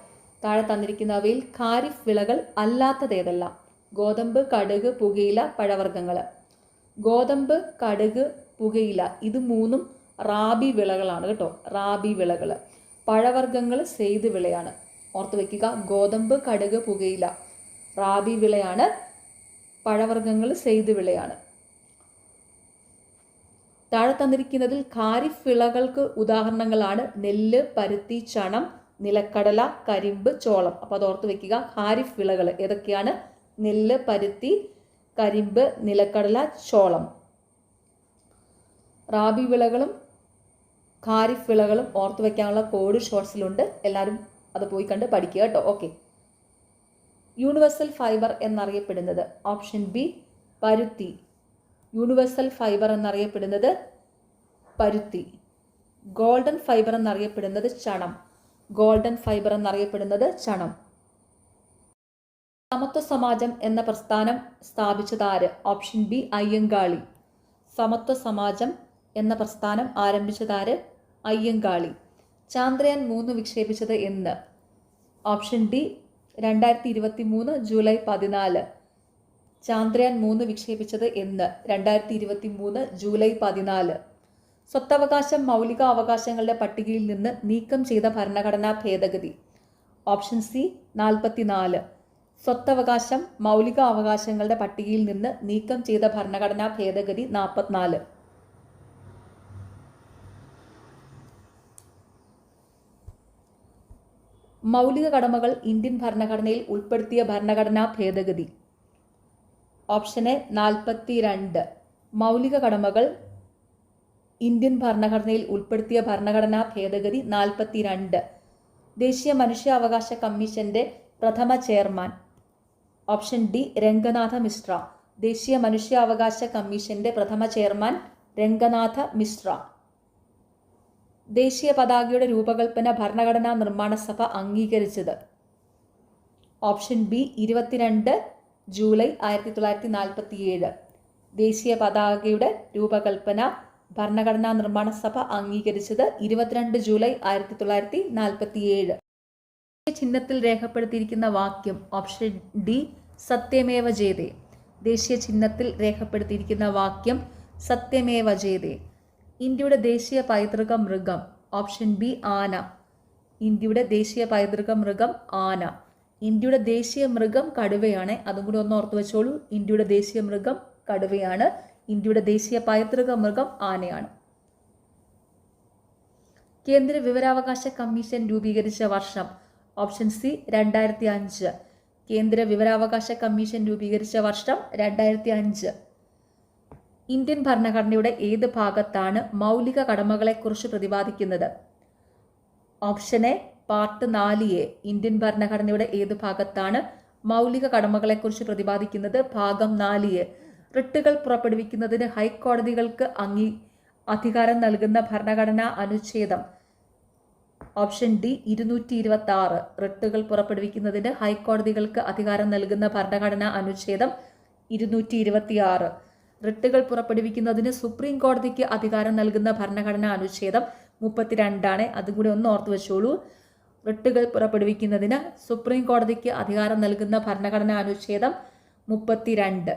താഴെ തന്നിരിക്കുന്നവയിൽ ഖാരിഫ് വിളകൾ അല്ലാത്തത് ഏതെല്ലാം? ഗോതമ്പ്, കടുക്, പുകയില, പഴവർഗ്ഗങ്ങൾ. ഗോതമ്പ്, കടുക്, പുകയില ഇത് മൂന്നും റാബി വിളകളാണ് കേട്ടോ. റാബി വിളകൾ. പഴവർഗ്ഗങ്ങൾ സെയ്ത് വിളയാണ്. ഓർത്തു വയ്ക്കുക. ഗോതമ്പ്, കടുക്, പുകയില റാബി വിളയാണ്. പഴവർഗ്ഗങ്ങൾ സെയ്ത് വിളയാണ്. താഴെ തന്നിരിക്കുന്നതിൽ ഖാരിഫ് വിളകൾക്ക് ഉദാഹരണങ്ങളാണ് നെല്ല്, പരുത്തി, ചണം, നിലക്കടല, കരിമ്പ്, ചോളം. അപ്പോൾ അത് ഓർത്ത് വയ്ക്കുക. ഖാരിഫ് വിളകൾ ഏതൊക്കെയാണ്? നെല്ല്, പരുത്തി, കരിമ്പ്, നിലക്കടല, ചോളം. റാബി വിളകളും ഖാരിഫ് വിളകളും ഓർത്ത് വയ്ക്കാനുള്ള കോഡ് ഷോർട്സിലുണ്ട്. എല്ലാവരും അത് പോയി കണ്ട് പഠിക്കുക കേട്ടോ. ഓക്കെ. യൂണിവേഴ്സൽ ഫൈബർ എന്നറിയപ്പെടുന്നത്. ഓപ്ഷൻ ബി പരുത്തി. യൂണിവേഴ്സൽ ഫൈബർ എന്നറിയപ്പെടുന്നത് പരുത്തി. ഗോൾഡൻ ഫൈബർ എന്നറിയപ്പെടുന്നത് ചണം. ഗോൾഡൻ ഫൈബർ എന്നറിയപ്പെടുന്നത് ചണം. സമത്വ സമാജം എന്ന പ്രസ്ഥാനം സ്ഥാപിച്ചതാര്? Option B Ayyankali. സമത്വ സമാജം എന്ന പ്രസ്ഥാനം ആരംഭിച്ചതാര്? അയ്യങ്കാളി. ചാന്ദ്രയാൻ 3 വിക്ഷേപിച്ചത് എന്ന്? Option D 2023 July 14. ചാന്ദ്രയാൻ 3 വിക്ഷേപിച്ചത് എന്ന്? 2023 ജൂലൈ 14. സ്വത്തവകാശം മൗലിക അവകാശങ്ങളുടെ പട്ടികയിൽ നിന്ന് നീക്കം ചെയ്ത ഭരണഘടനാ ഭേദഗതി. Option C 44. സ്വത്തവകാശം മൗലിക അവകാശങ്ങളുടെ പട്ടികയിൽ നിന്ന് നീക്കം ചെയ്ത ഭരണഘടനാ ഭേദഗതി 44. മൗലിക കടമകൾ ഇന്ത്യൻ ഭരണഘടനയിൽ ഉൾപ്പെടുത്തിയ ഭരണഘടനാ ഭേദഗതി. Option A 42. മൗലിക കടമകൾ ഇന്ത്യൻ ഭരണഘടനയിൽ ഉൾപ്പെടുത്തിയ ഭരണഘടനാ ഭേദഗതി 42. ദേശീയ മനുഷ്യാവകാശ കമ്മീഷന്റെ പ്രഥമ chairman. Option D Ranganatha Mishra. ദേശീയ മനുഷ്യാവകാശ കമ്മീഷന്റെ പ്രഥമ ചെയർമാൻ രംഗനാഥ മിശ്ര. ദേശീയ പതാകയുടെ രൂപകൽപ്പന ഭരണഘടനാ നിർമ്മാണ സഭ അംഗീകരിച്ചത്. Option B 22 July 1947. ദേശീയ പതാകയുടെ രൂപകൽപ്പന ഭരണഘടനാ നിർമ്മാണ സഭ അംഗീകരിച്ചത് 22 ജൂലൈ 1947. ചിഹ്നത്തിൽ രേഖപ്പെടുത്തിയിരിക്കുന്ന വാക്യം. ഓപ്ഷൻ ഡി സത്യമേവ ജയതേ. ദേശീയ ചിഹ്നത്തിൽ രേഖപ്പെടുത്തിയിരിക്കുന്ന വാക്യം സത്യമേവ ജയതേ. ഇന്ത്യയുടെ ദേശീയ പൈതൃക മൃഗം. ഓപ്ഷൻ ബി ആന. ഇന്ത്യയുടെ ദേശീയ പൈതൃക മൃഗം ആന. ഇന്ത്യയുടെ ദേശീയ മൃഗം കടുവയാണ്. അതും കൂടി ഒന്ന് ഓർത്തു വെച്ചോളൂ. ഇന്ത്യയുടെ ദേശീയ മൃഗം കടുവയാണ്. ഇന്ത്യയുടെ ദേശീയ പൈതൃക മൃഗം ആനയാണ്. കേന്ദ്ര വിവരാവകാശ കമ്മീഷൻ രൂപീകരിച്ച വർഷം. Option C 2005. കേന്ദ്ര വിവരാവകാശ കമ്മീഷൻ രൂപീകരിച്ച വർഷം 2005. ഇന്ത്യൻ ഭരണഘടനയുടെ ഏത് ഭാഗത്താണ് മൗലിക കടമകളെക്കുറിച്ച് പ്രതിപാദിക്കുന്നത്? Option A part 4A Indian ഭരണഘടനയുടെ ഏത് ഭാഗത്താണ് മൗലിക കടമകളെക്കുറിച്ച് പ്രതിപാദിക്കുന്നത്? ഭാഗം 4A. റിട്ടുകൾ പുറപ്പെടുവിക്കുന്നതിന് ഹൈക്കോടതികൾക്ക് അധികാരം നൽകുന്ന ഭരണഘടനാ അനുച്ഛേദം? Option D 226. റിട്ടുകൾ പുറപ്പെടുവിക്കുന്നതിന് ഹൈക്കോടതികൾക്ക് അധികാരം നൽകുന്ന ഭരണഘടനാ അനുച്ഛേദം 226. റിട്ടുകൾ പുറപ്പെടുവിക്കുന്നതിന് സുപ്രീം കോടതിക്ക് അധികാരം നൽകുന്ന ഭരണഘടനാ അനുച്ഛേദം 32 അതും കൂടി ഒന്ന് ഓർത്തു വെച്ചോളൂ. റിട്ടുകൾ പുറപ്പെടുവിക്കുന്നതിന് സുപ്രീം കോടതിക്ക് അധികാരം നൽകുന്ന ഭരണഘടനാ അനുച്ഛേദം 32.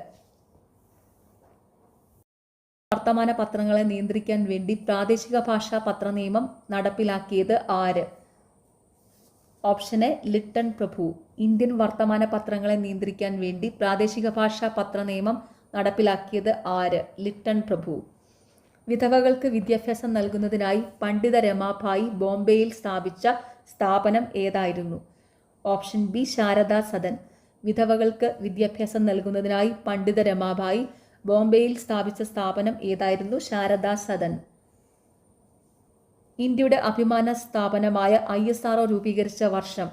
വർത്തമാന പത്രങ്ങളെ നിയന്ത്രിക്കാൻ വേണ്ടി പ്രാദേശിക ഭാഷാ പത്ര നിയമം നടപ്പിലാക്കിയത് ആര്? Option A Lytton Prabhu. Indian വർത്തമാന പത്രങ്ങളെ നിയന്ത്രിക്കാൻ വേണ്ടി പ്രാദേശിക ഭാഷാ പത്ര നിയമം നടപ്പിലാക്കിയത് ആര്? ലിട്ടൺ പ്രഭു. വിധവകൾക്ക് വിദ്യാഭ്യാസം നൽകുന്നതിനായി പണ്ഡിത രമാഭായി ബോംബെയിൽ സ്ഥാപിച്ച സ്ഥാപനം ഏതായിരുന്നു? Option B Sharada Sadan. വിധവകൾക്ക് വിദ്യാഭ്യാസം നൽകുന്നതിനായി പണ്ഡിത രമാഭായി ബോംബെയിൽ സ്ഥാപിച്ച സ്ഥാപനം ഏതായിരുന്നു? ശാരദാ സദൻ. ഇന്ത്യയുടെ അഭിമാന സ്ഥാപനമായ ISRO രൂപീകരിച്ച വർഷം?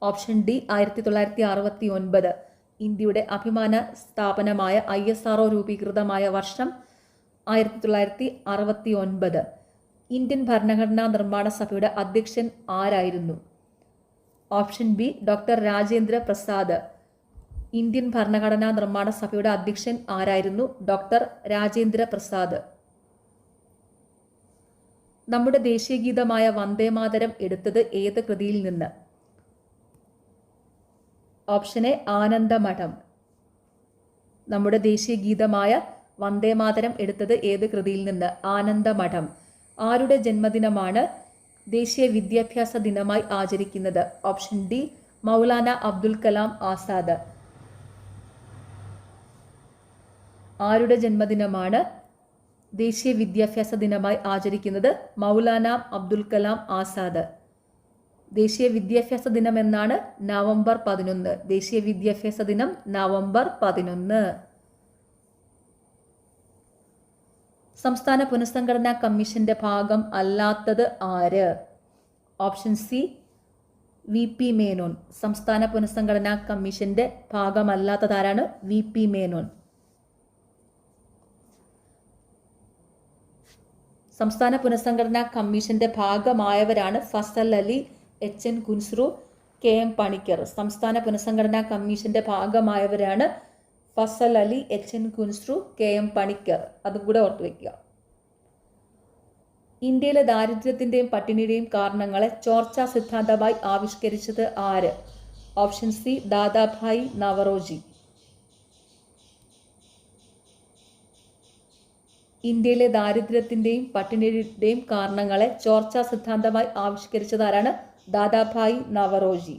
Option D 1969. ഇന്ത്യയുടെ അഭിമാന സ്ഥാപനമായ ISRO രൂപീകൃതമായ വർഷം 1969. ഇന്ത്യൻ ഭരണഘടനാ നിർമ്മാണ സഭയുടെ അധ്യക്ഷൻ ആരായിരുന്നു? Option B doctor Rajendra Prasad. Indian ഭരണഘടനാ നിർമ്മാണ സഭയുടെ അധ്യക്ഷൻ ആരായിരുന്നു? ഡോക്ടർ രാജേന്ദ്ര പ്രസാദ്. നമ്മുടെ ദേശീയഗീതമായ വന്ദേമാതരം എടുത്തത് ഏത് കൃതിയിൽ നിന്ന്? Option A Anandamath. നമ്മുടെ ദേശീയഗീതമായ വന്ദേമാതരം എടുത്തത് ഏത് കൃതിയിൽ നിന്ന്? ആനന്ദമഠം. ആരുടെ ജന്മദിനമാണ് ദേശീയ വിദ്യാഭ്യാസ ദിനമായി ആചരിക്കുന്നത്? Option D Maulana Abdul Kalam Azad. ആരുടെ ജന്മദിനമാണ് ദേശീയ വിദ്യാഭ്യാസ ദിനമായി ആചരിക്കുന്നത്? മൗലാന അബ്ദുൽ കലാം ആസാദ്. ദേശീയ വിദ്യാഭ്യാസ ദിനം എന്നാണ്? നവംബർ 11. ദേശീയ വിദ്യാഭ്യാസ ദിനം നവംബർ 11. സംസ്ഥാന പുനഃസംഘടനാ കമ്മീഷന്റെ ഭാഗം അല്ലാത്തത് ആര്? Option C VP Menon. സംസ്ഥാന പുനഃസംഘടനാ കമ്മീഷന്റെ ഭാഗമല്ലാത്തതാരാണ്? VP മേനോൻ. സംസ്ഥാന പുനഃസംഘടനാ കമ്മീഷന്റെ ഭാഗമായവരാണ് ഫസൽ അലി, HN കുൻസ്രു, KM പണിക്കർ. സംസ്ഥാന പുനഃസംഘടനാ കമ്മീഷന്റെ ഭാഗമായവരാണ് ഫസൽ അലി, HN കുൻസ്രു, KM പണിക്കർ. അതും കൂടെ ഓർത്തു വയ്ക്കുക. ഇന്ത്യയിലെ ദാരിദ്ര്യത്തിന്റെയും പട്ടിണിയുടെയും കാരണങ്ങളെ ചോർച്ചാ സിദ്ധാന്തമായി ആവിഷ്കരിച്ചത് ആര്? Option C Dadabhai Naoroji. ഇന്ത്യയിലെ ദാരിദ്ര്യത്തിന്റെയും പട്ടിണിയുടെയും കാരണങ്ങളെ ചോർച്ചാ സിദ്ധാന്തമായി ആവിഷ്കരിച്ചത് ആരാണ്? ദാദാഭായി നവറോജി.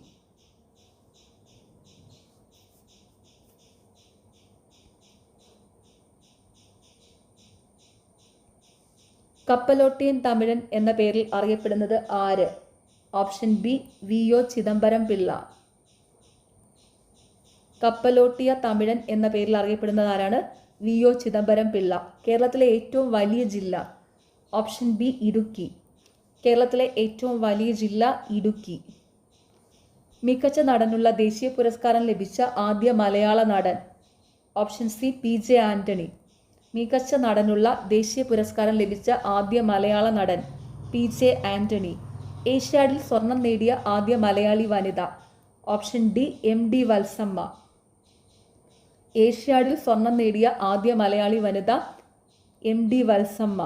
കപ്പലോട്ടിയൻ തമിഴൻ എന്ന പേരിൽ അറിയപ്പെടുന്നത് ആര്? Option B VO Chidambaram Pillai. കപ്പലോട്ടിയ തമിഴൻ എന്ന പേരിൽ അറിയപ്പെടുന്നത് ആരാണ്? VO ചിദംബരം പിള്ള. കേരളത്തിലെ ഏറ്റവും വലിയ ജില്ല? Option B Idukki. കേരളത്തിലെ ഏറ്റവും വലിയ ജില്ല ഇടുക്കി. മികച്ച നടനുള്ള ദേശീയ പുരസ്കാരം ലഭിച്ച ആദ്യ മലയാള നടൻ? Option C PJ Antony. മികച്ച നടനുള്ള ദേശീയ പുരസ്കാരം ലഭിച്ച ആദ്യ മലയാള നടൻ PJ ആന്റണി. ഏഷ്യാഡിൽ സ്വർണം നേടിയ ആദ്യ മലയാളി വനിത? Option D MD Valsamma. ഏഷ്യാഡിൽ സ്വർണം നേടിയ ആദ്യ മലയാളി വനിത MD വത്സമ്മ.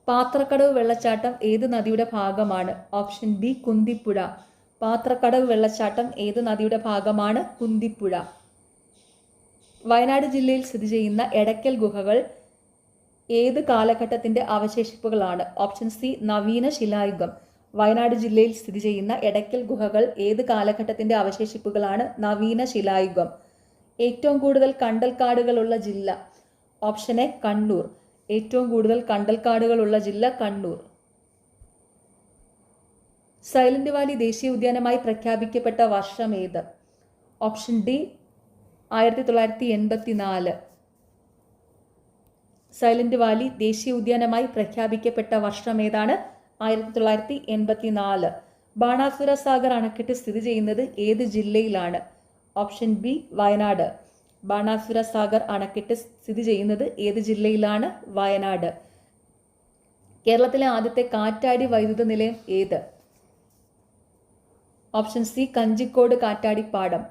പാത്രക്കടവ് വെള്ളച്ചാട്ടം ഏത് നദിയുടെ ഭാഗമാണ്? Option B Kunthipuzha. പാത്രക്കടവ് വെള്ളച്ചാട്ടം ഏത് നദിയുടെ ഭാഗമാണ്? കുന്തിപ്പുഴ. വയനാട് ജില്ലയിൽ സ്ഥിതി ചെയ്യുന്ന എടയ്ക്കൽ ഗുഹകൾ ഏത് കാലഘട്ടത്തിന്റെ അവശേഷിപ്പുകളാണ്? ഓപ്ഷൻ സി നവീന ശിലായുഗം. വയനാട് ജില്ലയിൽ സ്ഥിതി ചെയ്യുന്ന എടയ്ക്കൽ ഗുഹകൾ ഏത് കാലഘട്ടത്തിന്റെ അവശേഷിപ്പുകളാണ്? നവീന ശിലായുഗം. ഏറ്റവും കൂടുതൽ കണ്ടൽക്കാടുകളുള്ള ജില്ല? Option A Kannur. ഏറ്റവും കൂടുതൽ കണ്ടൽക്കാടുകളുള്ള ജില്ല കണ്ണൂർ. സൈലന്റ് വാലി ദേശീയ ഉദ്യാനമായി പ്രഖ്യാപിക്കപ്പെട്ട വർഷം ഏത്? Option D 1984. സൈലന്റ് വാലി ദേശീയ ഉദ്യാനമായി പ്രഖ്യാപിക്കപ്പെട്ട വർഷം ഏതാണ്? 1984. ബാണാസുര സാഗർ അണക്കെട്ട് സ്ഥിതി ചെയ്യുന്നത് ഏത് ജില്ലയിലാണ്? Option B Wayanad. ബാണാസുര സാഗർ അണക്കെട്ട് സ്ഥിതി ചെയ്യുന്നത് ഏത് ജില്ലയിലാണ്? വയനാട്. കേരളത്തിലെ ആദ്യത്തെ കാറ്റാടി വൈദ്യുത നിലയം ഏത്? ഓപ്ഷൻ സി കഞ്ചിക്കോട് കാറ്റാടിപ്പാടം.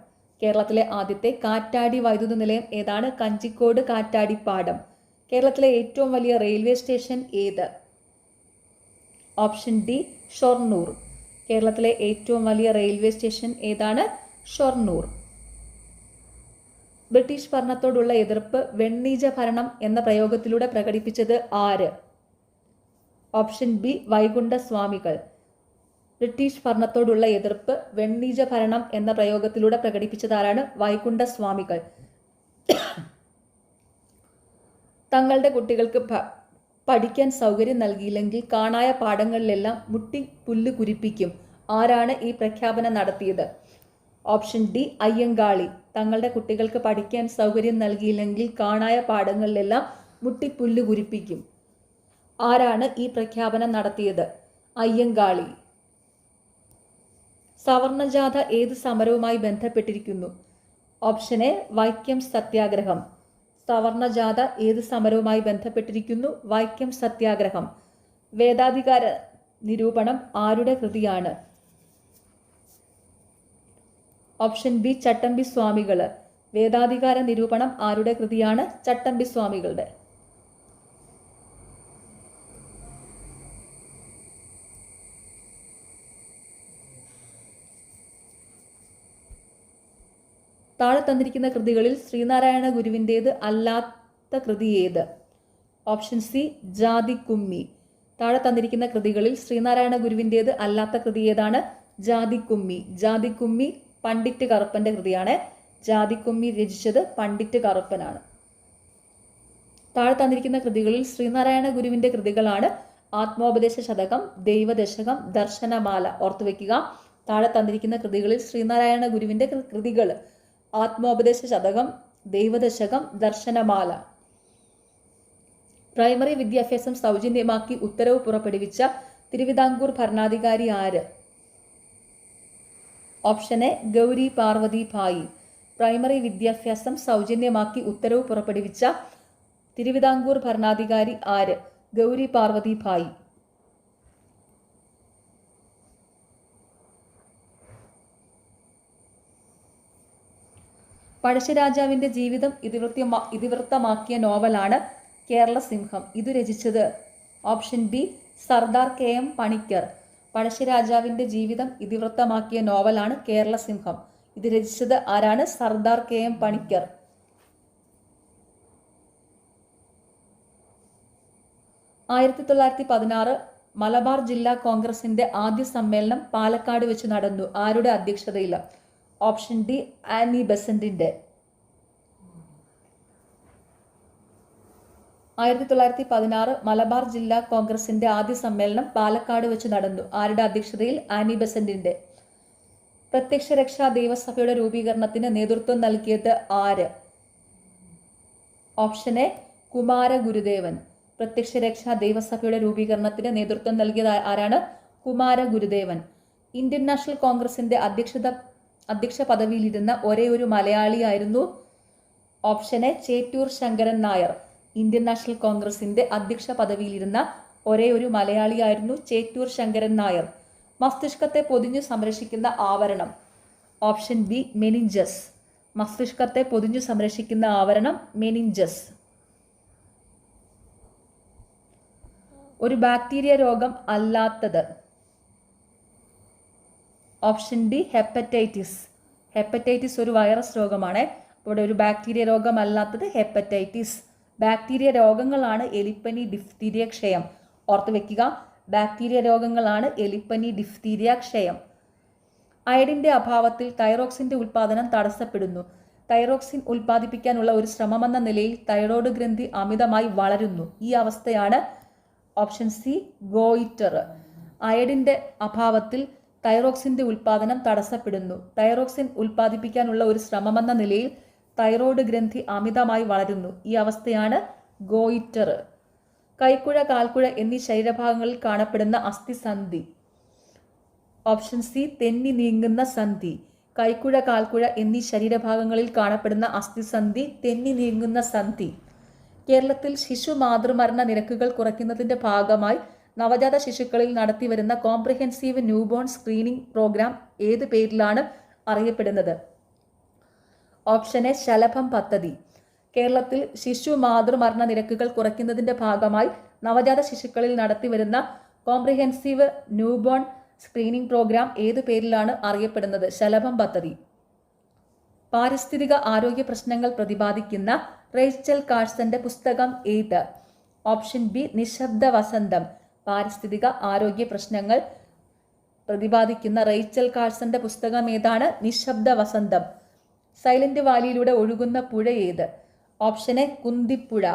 കേരളത്തിലെ ആദ്യത്തെ കാറ്റാടി വൈദ്യുത നിലയം ഏതാണ്? കഞ്ചിക്കോട് കാറ്റാടിപ്പാടം. കേരളത്തിലെ ഏറ്റവും വലിയ റെയിൽവേ സ്റ്റേഷൻ ഏത്? Option D Shoranur. കേരളത്തിലെ ഏറ്റവും വലിയ റെയിൽവേ സ്റ്റേഷൻ ഏതാണ്? ഷൊർണൂർ. ബ്രിട്ടീഷ് ഭരണത്തോടുള്ള എതിർപ്പ് വെണ്ണീജ ഭരണം എന്ന പ്രയോഗത്തിലൂടെ പ്രകടിപ്പിച്ചത് ആര്? Option B Vaikunda Swamikal. ബ്രിട്ടീഷ് ഭരണത്തോടുള്ള എതിർപ്പ് വെണ്ണീജ ഭരണം എന്ന പ്രയോഗത്തിലൂടെ പ്രകടിപ്പിച്ചതാരാണ്? വൈകുണ്ഠസ്വാമികൾ. തങ്ങളുടെ കുട്ടികൾക്ക് പഠിക്കാൻ സൗകര്യം നൽകിയില്ലെങ്കിൽ കാണായ പാഠങ്ങളിലെല്ലാം മുട്ടി പുല്ല് കുരിപ്പിക്കും. ആരാണ് ഈ പ്രഖ്യാപനം നടത്തിയത്? Option D Ayyankali. തങ്ങളുടെ കുട്ടികൾക്ക് പഠിക്കാൻ സൗകര്യം നൽകിയില്ലെങ്കിൽ കാണായ പാഠങ്ങളിലെല്ലാം മുട്ടിപ്പുല്ല് കുരിപ്പിക്കും. ആരാണ് ഈ പ്രഖ്യാപനം നടത്തിയത്? അയ്യങ്കാളി. സവർണജാഥ ഏത് സമരവുമായി ബന്ധപ്പെട്ടിരിക്കുന്നു? ഓപ്ഷൻ എ വൈക്കം സത്യാഗ്രഹം. സവർണജാഥ ഏത് സമരവുമായി ബന്ധപ്പെട്ടിരിക്കുന്നു? വൈക്കം സത്യാഗ്രഹം. വേദാധികാര നിരൂപണം ആരുടെ കൃതിയാണ്? ഓപ്ഷൻ ബി ചട്ടമ്പി സ്വാമികൾ. വേദാധികാര നിരൂപണം ആരുടെ കൃതിയാണ്? ചട്ടമ്പി സ്വാമികളുടെ. താഴെ തന്നിരിക്കുന്ന കൃതികളിൽ ശ്രീനാരായണ ഗുരുവിൻ്റേത് അല്ലാത്ത കൃതി ഏത്? ഓപ്ഷൻ സി ജാതിക്കുമ്മി. താഴെ തന്നിരിക്കുന്ന കൃതികളിൽ ശ്രീനാരായണ ഗുരുവിൻ്റേത് അല്ലാത്ത കൃതി ഏതാണ്? ജാതിക്കുമ്മി. ജാതിക്കുമ്മി പണ്ഡിറ്റ് കറുപ്പന്റെ കൃതിയാണ്. ജാതിക്കുമ്മി രചിച്ചത് പണ്ഡിറ്റ് കറുപ്പനാണ്. താഴെ തന്നിരിക്കുന്ന കൃതികളിൽ ശ്രീനാരായണ ഗുരുവിന്റെ കൃതികളാണ് ആത്മോപദേശ ശതകം, ദൈവദശകം, ദർശനമാല. ഓർത്തുവെക്കുക, താഴെ തന്നിരിക്കുന്ന കൃതികളിൽ ശ്രീനാരായണ ഗുരുവിന്റെ കൃതികൾ ആത്മോപദേശ ശതകം, ദൈവദശകം, ദർശനമാല. പ്രൈമറി വിദ്യാഭ്യാസം സൗജന്യമാക്കി ഉത്തരവ് പുറപ്പെടുവിച്ച തിരുവിതാംകൂർ ഭരണാധികാരി ആര്? Option A Gowri Parvathi Bayi. Primary വിദ്യാഭ്യാസം സൗജന്യമാക്കി ഉത്തരവ് പുറപ്പെടുവിച്ച തിരുവിതാംകൂർ ഭരണാധികാരി ആര്? ഗൗരി പാർവതി ഭായി. പഴശ്ശിരാജാവിന്റെ ജീവിതം ഇതിവൃത്തമാക്കിയ നോവലാണ് കേരളസിംഹം. ഇത് രചിച്ചത്? Option B Sardar K M. Panikkar. പഴശ്ശിരാജാവിന്റെ ജീവിതം ഇതിവൃത്തമാക്കിയ നോവലാണ് കേരളസിംഹം. ഇത് രചിച്ചത് ആരാണ്? സർദാർ കെ.എം. പണിക്കർ. ആയിരത്തി 1916 മലബാർ ജില്ലാ കോൺഗ്രസിന്റെ ആദ്യ സമ്മേളനം പാലക്കാട് വെച്ച് നടന്നു. ആരുടെ അധ്യക്ഷതയിൽ? ഓപ്ഷൻ ഡി ആനി ബെസന്റിന്റെ. 1916 മലബാർ ജില്ലാ കോൺഗ്രസിന്റെ ആദ്യ സമ്മേളനം പാലക്കാട് വെച്ച് നടന്നു. ആരുടെ അധ്യക്ഷതയിൽ? ആനി ബെസന്റിന്റെ. പ്രത്യക്ഷ രക്ഷാ ദേവസഭയുടെ രൂപീകരണത്തിന് നേതൃത്വം നൽകിയത് ആര്? ഓപ്ഷൻ എ കുമാര ഗുരുദേവൻ. പ്രത്യക്ഷ രക്ഷാ ദേവസഭയുടെ രൂപീകരണത്തിന് നേതൃത്വം നൽകിയത് ആരാണ്? കുമാര ഗുരുദേവൻ. ഇന്ത്യൻ നാഷണൽ കോൺഗ്രസിന്റെ അധ്യക്ഷ പദവിയിലിരുന്ന ഒരേ ഒരു മലയാളിയായിരുന്നു? Option A Chettur Sankaran Nair. Indian national കോൺഗ്രസിന്റെ അധ്യക്ഷ പദവിയിലിരുന്ന ഒരേ ഒരു മലയാളിയായിരുന്നു ചേറ്റൂർ ശങ്കരൻ നായർ. മസ്തിഷ്കത്തെ പൊതിഞ്ഞു സംരക്ഷിക്കുന്ന ആവരണം? Option B meninges. മസ്തിഷ്കത്തെ പൊതിഞ്ഞു സംരക്ഷിക്കുന്ന ആവരണം മെനിഞ്ചസ്. ഒരു ബാക്ടീരിയ രോഗം അല്ലാത്തത്? Option D hepatitis. ഹെപ്പറ്റൈറ്റിസ് ഒരു വൈറസ് രോഗമാണ്. ഇവിടെ ഒരു ബാക്ടീരിയ രോഗം അല്ലാത്തത് ഹെപ്പറ്റൈറ്റിസ്. ബാക്ടീരിയ രോഗങ്ങളാണ് എലിപ്പനി, ഡിഫ്തീരിയ, ക്ഷയം. ഓർത്തു വെക്കുക, ബാക്ടീരിയ രോഗങ്ങളാണ് എലിപ്പനി, ഡിഫ്തീരിയ, ക്ഷയം. അയഡിന്റെ അഭാവത്തിൽ തൈറോക്സിന്റെ ഉൽപാദനം തടസ്സപ്പെടുന്നു. തൈറോക്സിൻ ഉൽപ്പാദിപ്പിക്കാനുള്ള ഒരു ശ്രമമെന്ന നിലയിൽ തൈറോയ്ഡ് ഗ്രന്ഥി അമിതമായി വളരുന്നു. ഈ അവസ്ഥയാണ് ഓപ്ഷൻ സി ഗോയിറ്റർ. അയഡിന്റെ അഭാവത്തിൽ തൈറോക്സിന്റെ ഉൽപാദനം തടസ്സപ്പെടുന്നു. തൈറോക്സിൻ ഉൽപ്പാദിപ്പിക്കാനുള്ള ഒരു ശ്രമമെന്ന നിലയിൽ തൈറോയ്ഡ് ഗ്രന്ഥി അമിതമായി വളരുന്നു. ഈ അവസ്ഥയാണ് ഗോയിറ്റർ. കൈക്കുഴ, കാൽക്കുഴ എന്നീ ശരീരഭാഗങ്ങളിൽ കാണപ്പെടുന്ന അസ്ഥിസന്ധി? ഓപ്ഷൻ സി തെന്നി നീങ്ങുന്ന സന്ധി. കൈക്കുഴ, കാൽക്കുഴ എന്നീ ശരീരഭാഗങ്ങളിൽ കാണപ്പെടുന്ന അസ്ഥിസന്ധി തെന്നി നീങ്ങുന്ന സന്ധി. കേരളത്തിൽ ശിശു മാതൃമരണ നിരക്കുകൾ കുറയ്ക്കുന്നതിന്റെ ഭാഗമായി നവജാത ശിശുക്കളിൽ നടത്തിവരുന്ന കോംപ്രിഹെൻസീവ് ന്യൂബോൺ സ്ക്രീനിംഗ് പ്രോഗ്രാം ഏത് പേരിലാണ് അറിയപ്പെടുന്നത്? ഓപ്ഷൻ എ ശലഭം പദ്ധതി. കേരളത്തിൽ ശിശു മാതൃമരണ നിരക്കുകൾ കുറയ്ക്കുന്നതിന്റെ ഭാഗമായി നവജാത ശിശുക്കളിൽ നടത്തിവരുന്ന കോംപ്രിഹെൻസീവ് ന്യൂബോൺ സ്ക്രീനിംഗ് പ്രോഗ്രാം ഏതു പേരിലാണ് അറിയപ്പെടുന്നത്? ശലഭം പദ്ധതി. പാരിസ്ഥിതിക ആരോഗ്യ പ്രശ്നങ്ങൾ പ്രതിപാദിക്കുന്ന റേച്ചൽ കാഴ്സന്റെ പുസ്തകം ഏത്? ഓപ്ഷൻ ബി നിശബ്ദ വസന്തം. പാരിസ്ഥിതിക ആരോഗ്യ പ്രശ്നങ്ങൾ പ്രതിപാദിക്കുന്ന റേച്ചൽ കാഴ്സന്റെ പുസ്തകം ഏതാണ്? നിശബ്ദ വസന്തം. സൈലന്റ് വാലിയിലൂടെ ഒഴുകുന്ന പുഴ ഏത്? Option A Kunthipuzha.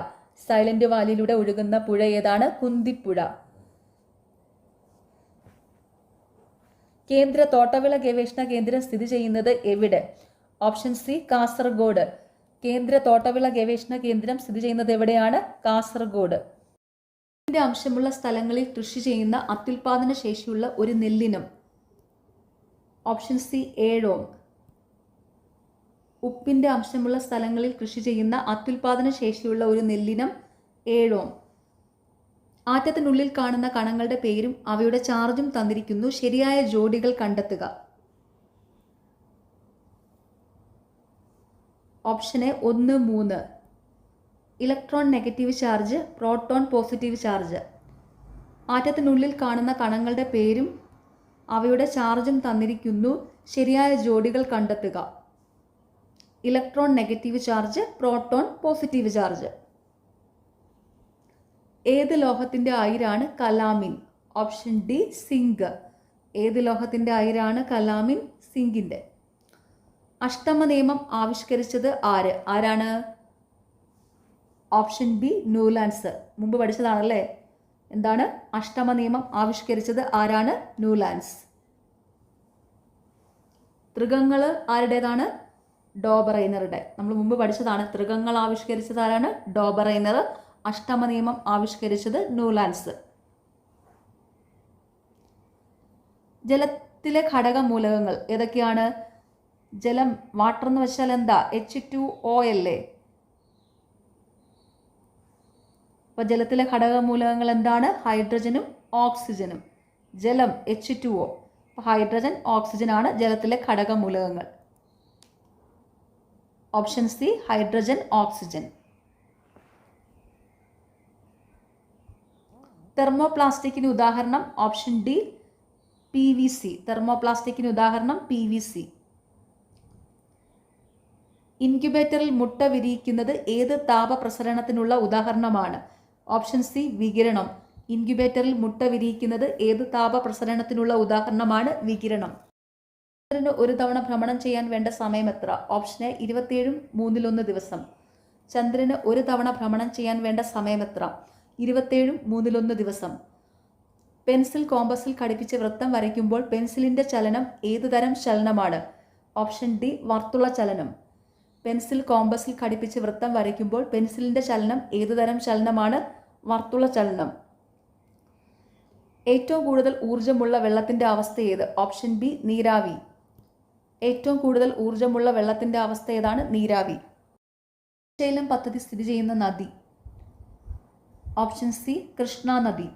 സൈലന്റ് വാലിയിലൂടെ ഒഴുകുന്ന പുഴ ഏതാണ്? കുന്തിപ്പുഴ. കേന്ദ്ര തോട്ടവിള ഗവേഷണ കേന്ദ്രം സ്ഥിതി ചെയ്യുന്നത് എവിടെ? Option C Kasaragod. കേന്ദ്ര തോട്ടവിള ഗവേഷണ കേന്ദ്രം സ്ഥിതി ചെയ്യുന്നത് എവിടെയാണ്? കാസർഗോഡ്. ഉപ്പിന്റെ അംശമുള്ള സ്ഥലങ്ങളിൽ കൃഷി ചെയ്യുന്ന അത്യുൽപാദന ശേഷിയുള്ള ഒരു നെല്ലിനം? Option C Ezhome. ഉപ്പിന്റെ അംശമുള്ള സ്ഥലങ്ങളിൽ കൃഷി ചെയ്യുന്ന അത്യുൽപാദന ശേഷിയുള്ള ഒരു നെല്ലിനം ഏഴോം. ആറ്റത്തിനുള്ളിൽ കാണുന്ന കണങ്ങളുടെ പേരും അവയുടെ ചാർജും തന്നിരിക്കുന്നു. ശരിയായ ജോഡികൾ കണ്ടെത്തുക. Option A 1, 3. Electron negative charge, proton positive charge. ആറ്റത്തിനുള്ളിൽ കാണുന്ന കണങ്ങളുടെ പേരും അവയുടെ ചാർജും തന്നിരിക്കുന്നു. ശരിയായ ജോഡികൾ കണ്ടെത്തുക. Electron negative charge, proton positive charge. ഏത് ലോഹത്തിന്റെ അയിരാണ് കലാമിൻ? Option D zinc. ഏത് ലോഹത്തിന്റെ അയിരാണ് കലാമിൻ? സിങ്കിന്റെ. അഷ്ടമ നിയമം ആവിഷ്കരിച്ചത് ആരാണ്? Option B Newlands. മുമ്പ് പഠിച്ചതാണല്ലേ. എന്താണ് അഷ്ടമ നിയമം ആവിഷ്കരിച്ചത് ആരാണ്? ന്യൂലാൻഡ്സ്. തൃകങ്ങള് ആരുടേതാണ്? ഡോബറൈനറുടെ. നമ്മൾ മുമ്പ് പഠിച്ചതാണ്. തൃകങ്ങൾ ആവിഷ്കരിച്ചത് ആരാണ്? ഡോബറൈനർ. അഷ്ടമ നിയമം ആവിഷ്കരിച്ചത് ന്യൂലാൻഡ്സ്. ജലത്തിലെ ഘടക മൂലകങ്ങൾ ഏതൊക്കെയാണ്? ജലം, വാട്ടർ എന്ന് വെച്ചാൽ എന്താ? H2O അല്ലേ? അപ്പൊ ജലത്തിലെ ഘടക മൂലകങ്ങൾ എന്താണ്? ഹൈഡ്രജനും ഓക്സിജനും. ജലം H2O. ഹൈഡ്രജൻ, ഓക്സിജൻ ആണ് ജലത്തിലെ ഘടക മൂലകങ്ങൾ. Option C hydrogen, oxygen. തെർമോപ്ലാസ്റ്റിക്കിന് ഉദാഹരണം? Option D PVC. തെർമോപ്ലാസ്റ്റിക്കിന് ഉദാഹരണം PVC. ഇൻക്യുബേറ്ററിൽ മുട്ട വിരിയിക്കുന്നത് ഏത് താപപ്രസരണത്തിനുള്ള ഉദാഹരണമാണ്? ഓപ്ഷൻ സി വികിരണം. ഇൻക്യുബേറ്ററിൽ മുട്ട വിരിയിക്കുന്നത് ഏത് താപപ്രസരണത്തിനുള്ള ഉദാഹരണമാണ്? വികിരണം. ചന്ദ്രന് ഒരു തവണ ഭ്രമണം ചെയ്യാൻ വേണ്ട സമയം എത്ര? ഓപ്ഷൻ എ 27 3/1 ദിവസം. ചന്ദ്രന് ഒരു തവണ ഭ്രമണം ചെയ്യാൻ വേണ്ട സമയം എത്ര? 27 3/1 ദിവസം. പെൻസിൽ കോമ്പസിൽ ഘടിപ്പിച്ച് വൃത്തം വരയ്ക്കുമ്പോൾ പെൻസിലിന്റെ ചലനം ഏതുതരം ചലനമാണ്? ഓപ്ഷൻ ഡി വർത്തുള ചലനം. പെൻസിൽ കോമ്പസിൽ ഘടിപ്പിച്ച് വൃത്തം വരയ്ക്കുമ്പോൾ പെൻസിലിന്റെ ചലനം ഏതുതരം ചലനമാണ്? വർത്തുള ചലനം. ഏറ്റവും കൂടുതൽ ഊർജ്ജമുള്ള വെള്ളത്തിന്റെ അവസ്ഥ ഏത്? ഓപ്ഷൻ ബി നീരാവി. ഏറ്റവും കൂടുതൽ ഊർജ്ജമുള്ള വെള്ളത്തിന്റെ അവസ്ഥ ഏതാണ്? നീരാവി. ശ്രീശൈലം പദ്ധതി സ്ഥിതി ചെയ്യുന്ന നദി? ഓപ്ഷൻ സി കൃഷ്ണ നദി.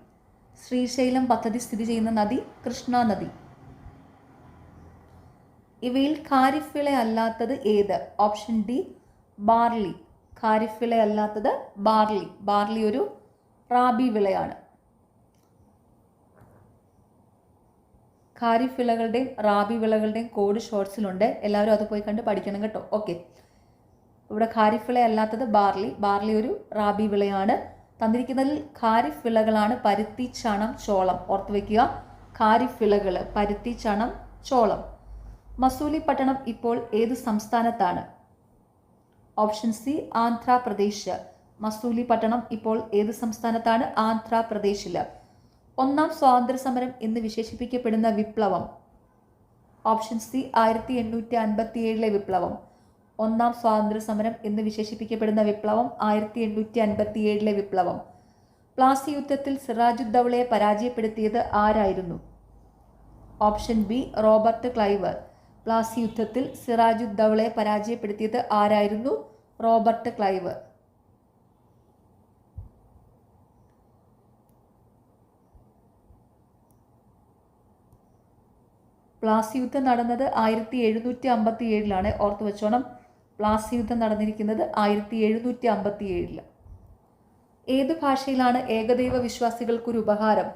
ശ്രീശൈലം പദ്ധതി സ്ഥിതി ചെയ്യുന്ന നദി കൃഷ്ണ നദി. ഇവയിൽ ഖാരിഫ് വിള അല്ലാത്തത് ഏത്? Option D barley. ഖാരിഫ് വിള അല്ലാത്തത് ബാർലി. ബാർലി ഒരു റാബി വിളയാണ്. ഖാരിഫ് വിളകളുടെയും റാബി വിളകളുടെയും കോഡ് ഷോർട്സിലുണ്ട്. എല്ലാവരും അത് പോയി കണ്ട് പഠിക്കണം കേട്ടോ. ഓക്കെ, ഇവിടെ ഖാരിഫ് വിള അല്ലാത്തത് ബാർലി. ബാർലി ഒരു റാബി വിളയാണ്. തന്നിരിക്കുന്നതിൽ ഖാരിഫ് വിളകളാണ് പരുത്തി, ചണം, ചോളം. ഓർത്ത് വയ്ക്കുക. ഖാരിഫ് വിളകൾ പരുത്തി, ചണം, ചോളം. മസൂലിപ്പട്ടണം ഇപ്പോൾ ഏത് സംസ്ഥാനത്താണ്? Option C Andhra Pradesh. മസൂലിപ്പട്ടണം ഇപ്പോൾ ഏത് സംസ്ഥാനത്താണ്? ആന്ധ്രാപ്രദേശില്. ഒന്നാം സ്വാതന്ത്ര്യ സമരം എന്ന് വിശേഷിപ്പിക്കപ്പെടുന്ന വിപ്ലവം? ഓപ്ഷൻ സി 1857 വിപ്ലവം. ഒന്നാം സ്വാതന്ത്ര്യ സമരം എന്ന് വിശേഷിപ്പിക്കപ്പെടുന്ന വിപ്ലവം 1857 വിപ്ലവം. പ്ലാസി യുദ്ധത്തിൽ സിറാജുദ്ദൗളയെ പരാജയപ്പെടുത്തിയത് ആരായിരുന്നു? Option B Robert Clive. Plassey യുദ്ധത്തിൽ സിറാജുദ്ദൗളയെ പരാജയപ്പെടുത്തിയത് ആരായിരുന്നു? Robert Clive. പ്ലാസി യുദ്ധം നടന്നത് 1757 ഓർത്തു വെച്ചോണം. പ്ലാസി യുദ്ധം നടന്നിരിക്കുന്നത് 1757. ഏതു ഭാഷയിലാണ് ഏകദൈവ വിശ്വാസികൾക്കൊരു ഉപഹാരം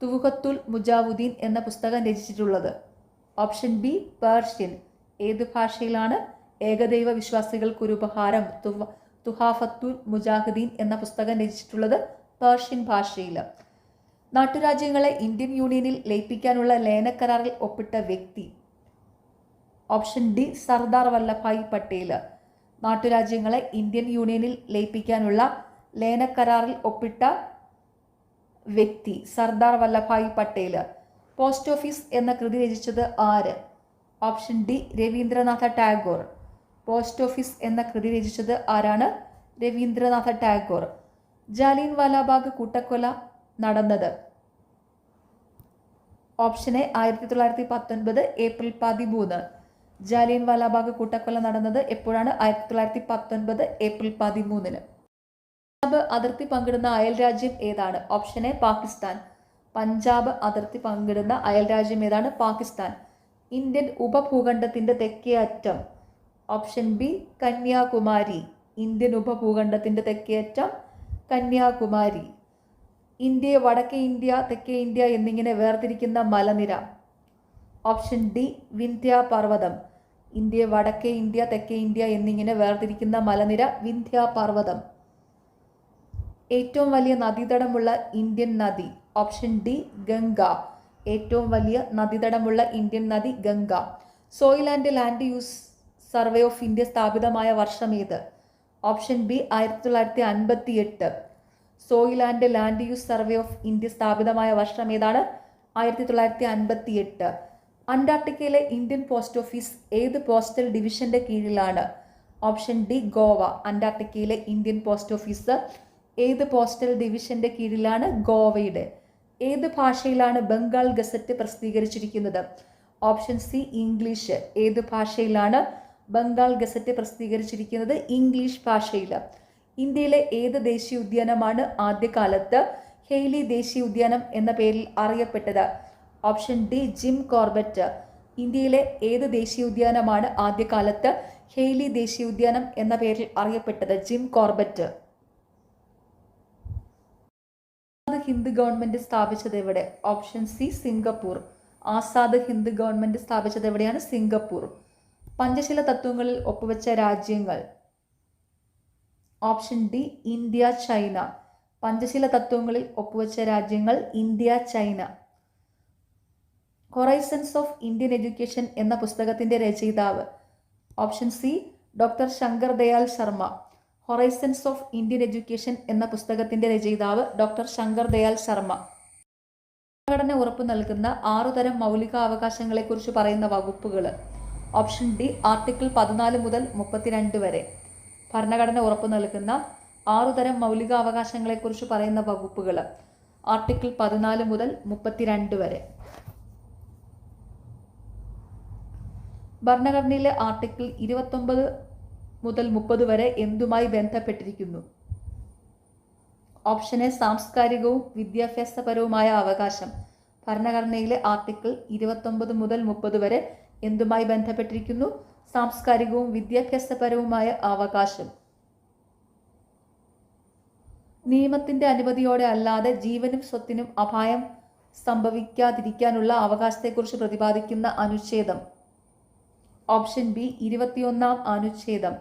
തുവ്ഖത്തുൽ മുജാവുദ്ദീൻ എന്ന പുസ്തകം രചിച്ചിട്ടുള്ളത്? Option B Persian. ഏതു ഭാഷയിലാണ് ഏകദൈവ വിശ്വാസികൾക്കൊരു ഉപഹാരം തുഹാഫത്തുൽ മുജാഹിദീൻ എന്ന പുസ്തകം രചിച്ചിട്ടുള്ളത്? പേർഷ്യൻ ഭാഷയിൽ. നാട്ടുരാജ്യങ്ങളെ ഇന്ത്യൻ യൂണിയനിൽ ലയിപ്പിക്കാനുള്ള ലയനക്കരാറിൽ ഒപ്പിട്ട വ്യക്തി? Option D Sardar Vallabhbhai Patel. നാട്ടുരാജ്യങ്ങളെ ഇന്ത്യൻ യൂണിയനിൽ ലയിപ്പിക്കാനുള്ള ലയനക്കരാറിൽ ഒപ്പിട്ട വ്യക്തി സർദാർ വല്ലഭായ് പട്ടേൽ. പോസ്റ്റ് ഓഫീസ് എന്ന കൃതി രചിച്ചത് ആര്? Option D Rabindranath Tagore. Post office എന്ന കൃതി രചിച്ചത് ആരാണ്? രവീന്ദ്രനാഥ ടാഗോർ. ജാലിയൻ വാലാബാഗ് കൂട്ടക്കൊല നടന്നത്? Option A 1919 April 13. Jallian Walabagh കൂട്ടക്കൊല നടന്നത് എപ്പോഴാണ്? 1919 ഏപ്രിൽ 13. പഞ്ചാബ് അതിർത്തി പങ്കിടുന്ന അയൽരാജ്യം ഏതാണ്? Option A Pakistan. പഞ്ചാബ് അതിർത്തി പങ്കിടുന്ന അയൽരാജ്യം ഏതാണ്? പാകിസ്ഥാൻ. ഇന്ത്യൻ ഉപഭൂഖണ്ഡത്തിന്റെ തെക്കേ അറ്റം? Option B Kanyakumari. ഇന്ത്യൻ ഉപഭൂഖണ്ഡത്തിന്റെ തെക്കേ അറ്റം കന്യാകുമാരി. ഇന്ത്യയെ വടക്കേ ഇന്ത്യ, തെക്കേ ഇന്ത്യ എന്നിങ്ങനെ വേർതിരിക്കുന്ന മലനിര? ഓപ്ഷൻ ഡി വിന്ധ്യ പർവ്വതം. ഇന്ത്യയെ വടക്കേ ഇന്ത്യ, തെക്കേ ഇന്ത്യ എന്നിങ്ങനെ വേർതിരിക്കുന്ന മലനിര വിന്ധ്യ പർവ്വതം. ഏറ്റവും വലിയ നദീതടമുള്ള ഇന്ത്യൻ നദി? Option D Ganga. ഏറ്റവും വലിയ നദീതടമുള്ള ഇന്ത്യൻ നദി Ganga. Soil and land use survey of India സ്ഥാപിതമായ വർഷം ഏത്? Option B 1958. Soil and land use survey of India സ്ഥാപിതമായ വർഷം ഏതാണ്? 1958. അന്റാർട്ടിക്കയിലെ ഇന്ത്യൻ പോസ്റ്റ് ഓഫീസ് ഏത് പോസ്റ്റൽ ഡിവിഷന്റെ കീഴിലാണ്? Option D Goa. അന്റാർട്ടിക്കയിലെ ഇന്ത്യൻ പോസ്റ്റ് ഓഫീസ് ഏത് പോസ്റ്റൽ ഡിവിഷന്റെ കീഴിലാണ്? ഗോവയുടെ. ഏത് ഭാഷയിലാണ് ബംഗാൾ ഗസറ്റ് പ്രസിദ്ധീകരിച്ചിരിക്കുന്നത്? Option C English. ഏത് ഭാഷയിലാണ് ബംഗാൾ ഗസറ്റ് പ്രസിദ്ധീകരിച്ചിരിക്കുന്നത്? ഇംഗ്ലീഷ് ഭാഷയിൽ. ഇന്ത്യയിലെ ഏത് ദേശീയ ഉദ്യാനമാണ് ആദ്യകാലത്ത് ഹെയ്ലി ദേശീയ ഉദ്യാനം എന്ന പേരിൽ അറിയപ്പെട്ടത്? Option D Jim Corbett. ഇന്ത്യയിലെ ഏത് ദേശീയ ഉദ്യാനമാണ് ആദ്യകാലത്ത് ഹെയ്ലി ദേശീയ ഉദ്യാനം എന്ന പേരിൽ അറിയപ്പെട്ടത്? Jim Corbett. Azad Hind government സ്ഥാപിച്ചത് എവിടെ? Option C Singapore. Azad Hind government സ്ഥാപിച്ചത് എവിടെയാണ്? സിംഗപ്പൂർ. പഞ്ചശീല തത്വങ്ങളിൽ ഒപ്പുവെച്ച രാജ്യങ്ങൾ? Option D India, China. Panchsheel തത്വങ്ങളിൽ ഒപ്പുവെച്ച രാജ്യങ്ങൾ India, China. Horizons of Indian education എന്ന പുസ്തകത്തിന്റെ രചയിതാവ്? Option C doctor Shankar Dayal Sharma. Horizons of Indian education എന്ന പുസ്തകത്തിന്റെ രചയിതാവ് ഡോക്ടർ ശങ്കർ ദയാൽ ശർമ്മ. ഭരണഘടന ഉറപ്പു നൽകുന്ന 6 തരം മൗലികാവകാശങ്ങളെക്കുറിച്ച് പറയുന്ന വകുപ്പുകൾ? ഓപ്ഷൻ ഡി ആർട്ടിക്കിൾ 14 മുതൽ 32 വരെ. ഭരണഘടന ഉറപ്പു നൽകുന്ന 6 തരം മൗലികാവകാശങ്ങളെക്കുറിച്ച് പറയുന്ന വകുപ്പുകൾ? ആർട്ടിക്കിൾ 14 മുതൽ 32 വരെ. ഭരണഘടനയിലെ ആർട്ടിക്കിൾ 29 മുതൽ 30 വരെ എന്തുമായി ബന്ധപ്പെട്ടിരിക്കുന്നു? ഓപ്ഷൻ എ സാംസ്കാരികവും വിദ്യാഭ്യാസപരവുമായ അവകാശം. ഭരണഘടനയിലെ ആർട്ടിക്കിൾ 29 മുതൽ 30 വരെ എന്തുമായി ബന്ധപ്പെട്ടിരിക്കുന്നു? സാംസ്കാരികവും വിദ്യാഭ്യാസപരവുമായ അവകാശം. നിയമത്തിന്റെ അനുമതിയോടെ അല്ലാതെ ജീവനും സ്വത്തിനും അപായം സംഭവിക്കാതിരിക്കാനുള്ള അവകാശത്തെക്കുറിച്ച് പ്രതിപാദിക്കുന്ന അനുച്ഛേദം? ഓപ്ഷൻ ബി 21-ാം അനുച്ഛേദം.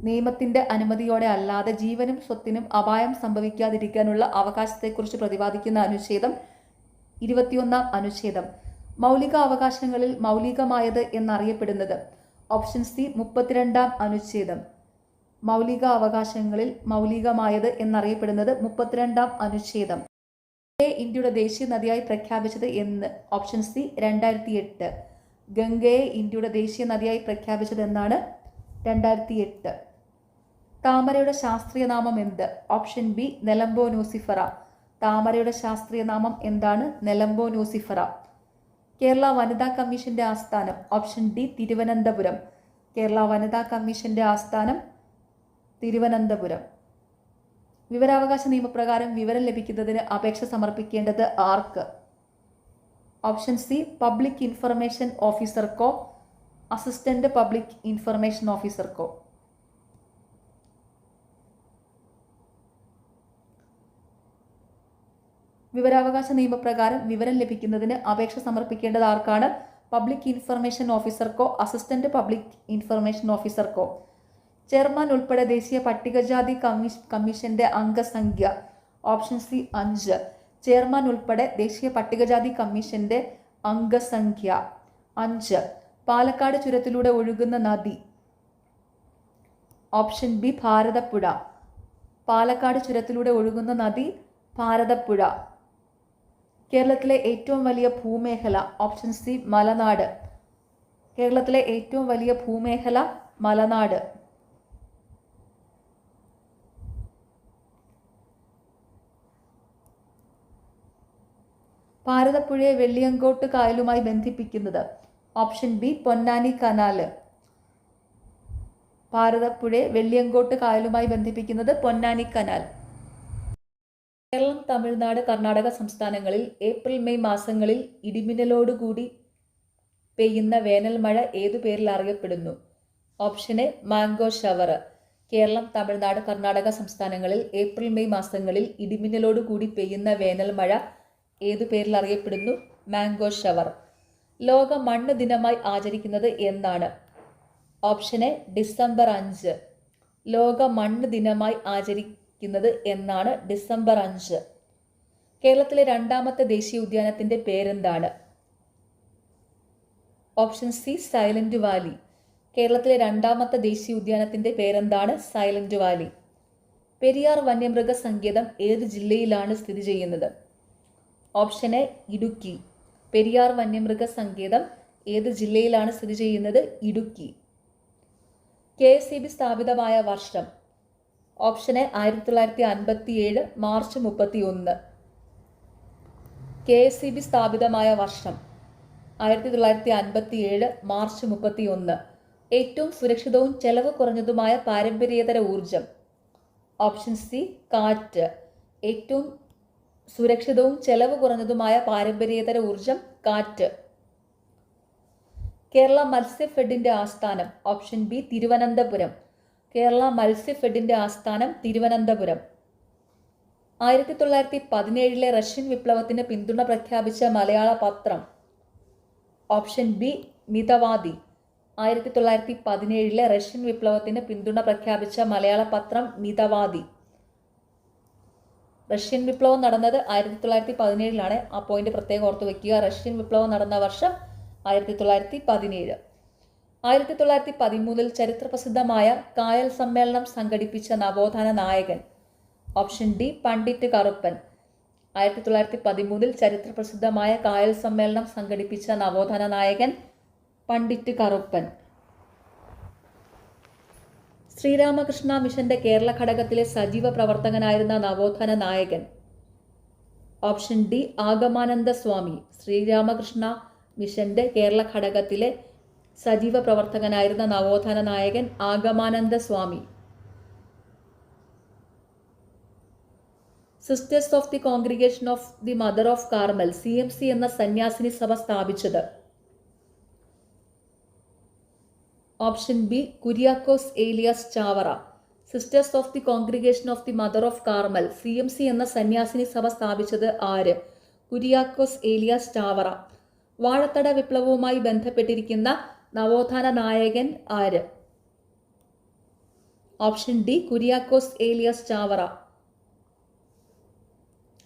നിയമത്തിന്റെ അനുമതിയോടെ അല്ലാതെ ജീവനും സ്വത്തിനും അപായം സംഭവിക്കാതിരിക്കാനുള്ള അവകാശത്തെക്കുറിച്ച് പ്രതിപാദിക്കുന്ന അനുച്ഛേദം 21-ാം അനുച്ഛേദം. മൗലിക അവകാശങ്ങളിൽ മൗലികമായത് എന്നറിയപ്പെടുന്നത്? ഓപ്ഷൻ സി 32-ാം അനുച്ഛേദം. മൗലിക അവകാശങ്ങളിൽ മൗലികമായത് എന്നറിയപ്പെടുന്നത് 32-ാം അനുച്ഛേദം. ഇന്ത്യയുടെ ദേശീയ നദിയായി പ്രഖ്യാപിച്ചത് എന്ന്? Option C 2008. ഗംഗയെ ഇന്ത്യയുടെ ദേശീയ നദിയായി പ്രഖ്യാപിച്ചത് എന്നാണ്? 2008. താമരയുടെ ശാസ്ത്രീയ നാമം എന്ത്? Option B nelumbo nucifera. താമരയുടെ ശാസ്ത്രീയ നാമം എന്താണ്? നെലംബോ നൂസിഫറ. കേരള വനിതാ കമ്മീഷന്റെ ആസ്ഥാനം? Option D Thiruvananthapuram. കേരള വനിതാ കമ്മീഷന്റെ ആസ്ഥാനം തിരുവനന്തപുരം. വിവരാവകാശ നിയമപ്രകാരം വിവരം ലഭിക്കുന്നതിന് അപേക്ഷ സമർപ്പിക്കേണ്ടത് ആർക്ക്? ഓപ്ഷൻ സി പബ്ലിക് ഇൻഫർമേഷൻ ഓഫീസർക്കോ അസിസ്റ്റന്റ് പബ്ലിക് ഇൻഫർമേഷൻ ഓഫീസർക്കോ. വിവരാവകാശ നിയമപ്രകാരം വിവരം ലഭിക്കുന്നതിന് അപേക്ഷ സമർപ്പിക്കേണ്ടത് ആർക്കാണ്? പബ്ലിക് ഇൻഫർമേഷൻ ഓഫീസർക്കോ അസിസ്റ്റന്റ് പബ്ലിക് ഇൻഫർമേഷൻ ഓഫീസർക്കോ. ചെയർമാൻ ഉൾപ്പെടെ ദേശീയ പട്ടികജാതി കമ്മീഷന്റെ അംഗസംഖ്യ? Option C 5. ചെയർമാൻ ഉൾപ്പെടെ ദേശീയ പട്ടികജാതി കമ്മീഷന്റെ അംഗസംഖ്യ 5. പാലക്കാട് ചുരത്തിലൂടെ ഒഴുകുന്ന നദി? Option B Bharathapuzha. പാലക്കാട് ചുരത്തിലൂടെ ഒഴുകുന്ന നദി ഭാരതപ്പുഴ. കേരളത്തിലെ ഏറ്റവും വലിയ ഭൂമേഖല? ഓപ്ഷൻ സി മലനാട്. കേരളത്തിലെ ഏറ്റവും വലിയ ഭൂമേഖല മലനാട്. ഭാരതപ്പുഴയെ വെള്ളിയങ്കോട്ട് കായലുമായി ബന്ധിപ്പിക്കുന്നത്? Option B Ponnani canal. ഭാരതപ്പുഴയെ വെള്ളിയങ്കോട്ട് കായലുമായി ബന്ധിപ്പിക്കുന്നത് പൊന്നാനി കനാൽ. കേരളം, തമിഴ്നാട്, കർണാടക സംസ്ഥാനങ്ങളിൽ ഏപ്രിൽ മെയ് മാസങ്ങളിൽ ഇടിമിന്നലോടുകൂടി പെയ്യുന്ന വേനൽ മഴ ഏതു പേരിൽ അറിയപ്പെടുന്നു? Option A mango shower. Keralam, Tamil Nadu, Karnataka സംസ്ഥാനങ്ങളിൽ ഏപ്രിൽ മെയ് മാസങ്ങളിൽ ഇടിമിന്നലോടുകൂടി പെയ്യുന്ന വേനൽ മഴ ഏതു പേരിൽ അറിയപ്പെടുന്നു? Mango shower. ലോക മണ്ണ് ദിനമായി ആചരിക്കുന്നത് എന്നാണ്? Option A December 5. ലോക മണ്ണ് ദിനമായി ആചരിക്കുന്നത് എന്നാണ്? ഡിസംബർ 5. കേരളത്തിലെ രണ്ടാമത്തെ ദേശീയ ഉദ്യാനത്തിന്റെ പേരെന്താണ്? Option C silent Valley. കേരളത്തിലെ രണ്ടാമത്തെ ദേശീയ ഉദ്യാനത്തിന്റെ പേരെന്താണ്? Silent Valley. പെരിയാർ വന്യമൃഗ സങ്കേതം ഏത് ജില്ലയിലാണ് സ്ഥിതി ചെയ്യുന്നത്? Option A Idukki. പെരിയാർ വന്യമൃഗ സങ്കേതം ഏത് ജില്ലയിലാണ് സ്ഥിതി ചെയ്യുന്നത്? ഇടുക്കി. KSEB സ്ഥാപിതമായ വർഷം? Option A 1957 March 31. KSEB സ്ഥാപിതമായ വർഷം 1957 മാർച്ച് 31. ഏറ്റവും സുരക്ഷിതവും ചെലവ് കുറഞ്ഞതുമായ പാരമ്പര്യേതര ഊർജം? ഓപ്ഷൻ സി കാറ്റ്. ഏറ്റവും സുരക്ഷിതവും ചെലവ് കുറഞ്ഞതുമായ പാരമ്പര്യേതര ഊർജം കാറ്റ്. കേരള മത്സ്യഫെഡിന്റെ ആസ്ഥാനം? Option B Thiruvananthapuram. കേരള മത്സ്യഫെഡിന്റെ ആസ്ഥാനം തിരുവനന്തപുരം. 1917 റഷ്യൻ വിപ്ലവത്തിന് പിന്തുണ പ്രഖ്യാപിച്ച മലയാള പത്രം? Option B Mithavadi. 1917 റഷ്യൻ വിപ്ലവത്തിന് പിന്തുണ പ്രഖ്യാപിച്ച മലയാള പത്രം മിതവാദി. റഷ്യൻ വിപ്ലവം നടന്നത് 1917. ആ പോയിന്റ് പ്രത്യേകം ഓർത്തു വയ്ക്കുക. റഷ്യൻ വിപ്ലവം നടന്ന വർഷം 1917. 1913 ചരിത്രപ്രസിദ്ധമായ കായൽ സമ്മേളനം സംഘടിപ്പിച്ച നവോത്ഥാന നായകൻ? Option D Pandit Karuppan. 1913 ചരിത്രപ്രസിദ്ധമായ കായൽ സമ്മേളനം സംഘടിപ്പിച്ച നവോത്ഥാന നായകൻ പണ്ഡിറ്റ് കറുപ്പൻ. ശ്രീരാമകൃഷ്ണ മിഷന്റെ കേരള ഘടകത്തിലെ സജീവ പ്രവർത്തകനായിരുന്ന നവോത്ഥാന നായകൻ? Option D Agamananda Swami. ശ്രീരാമകൃഷ്ണ മിഷന്റെ കേരള ഘടകത്തിലെ സജീവ പ്രവർത്തകനായിരുന്ന നവോത്ഥാന നായകൻ Agamananda Swami. Sisters of the congregation of the mother of Carmel CMC എന്ന സന്യാസിനി സഭ സ്ഥാപിച്ചത്? Option B Kuriakose Elias Chavara. Sisters of the congregation of the mother of Carmel CMC എന്ന സന്യാസിനി സഭ സ്ഥാപിച്ചത് ആര്? കുര്യാക്കോസ് ഏലിയാസ് ചാവറ. വാഴത്തട വിപ്ലവവുമായി ബന്ധപ്പെട്ടിരിക്കുന്ന നവോത്ഥാന നായകൻ ആര്? Option D Kuriakose Elias Chavara.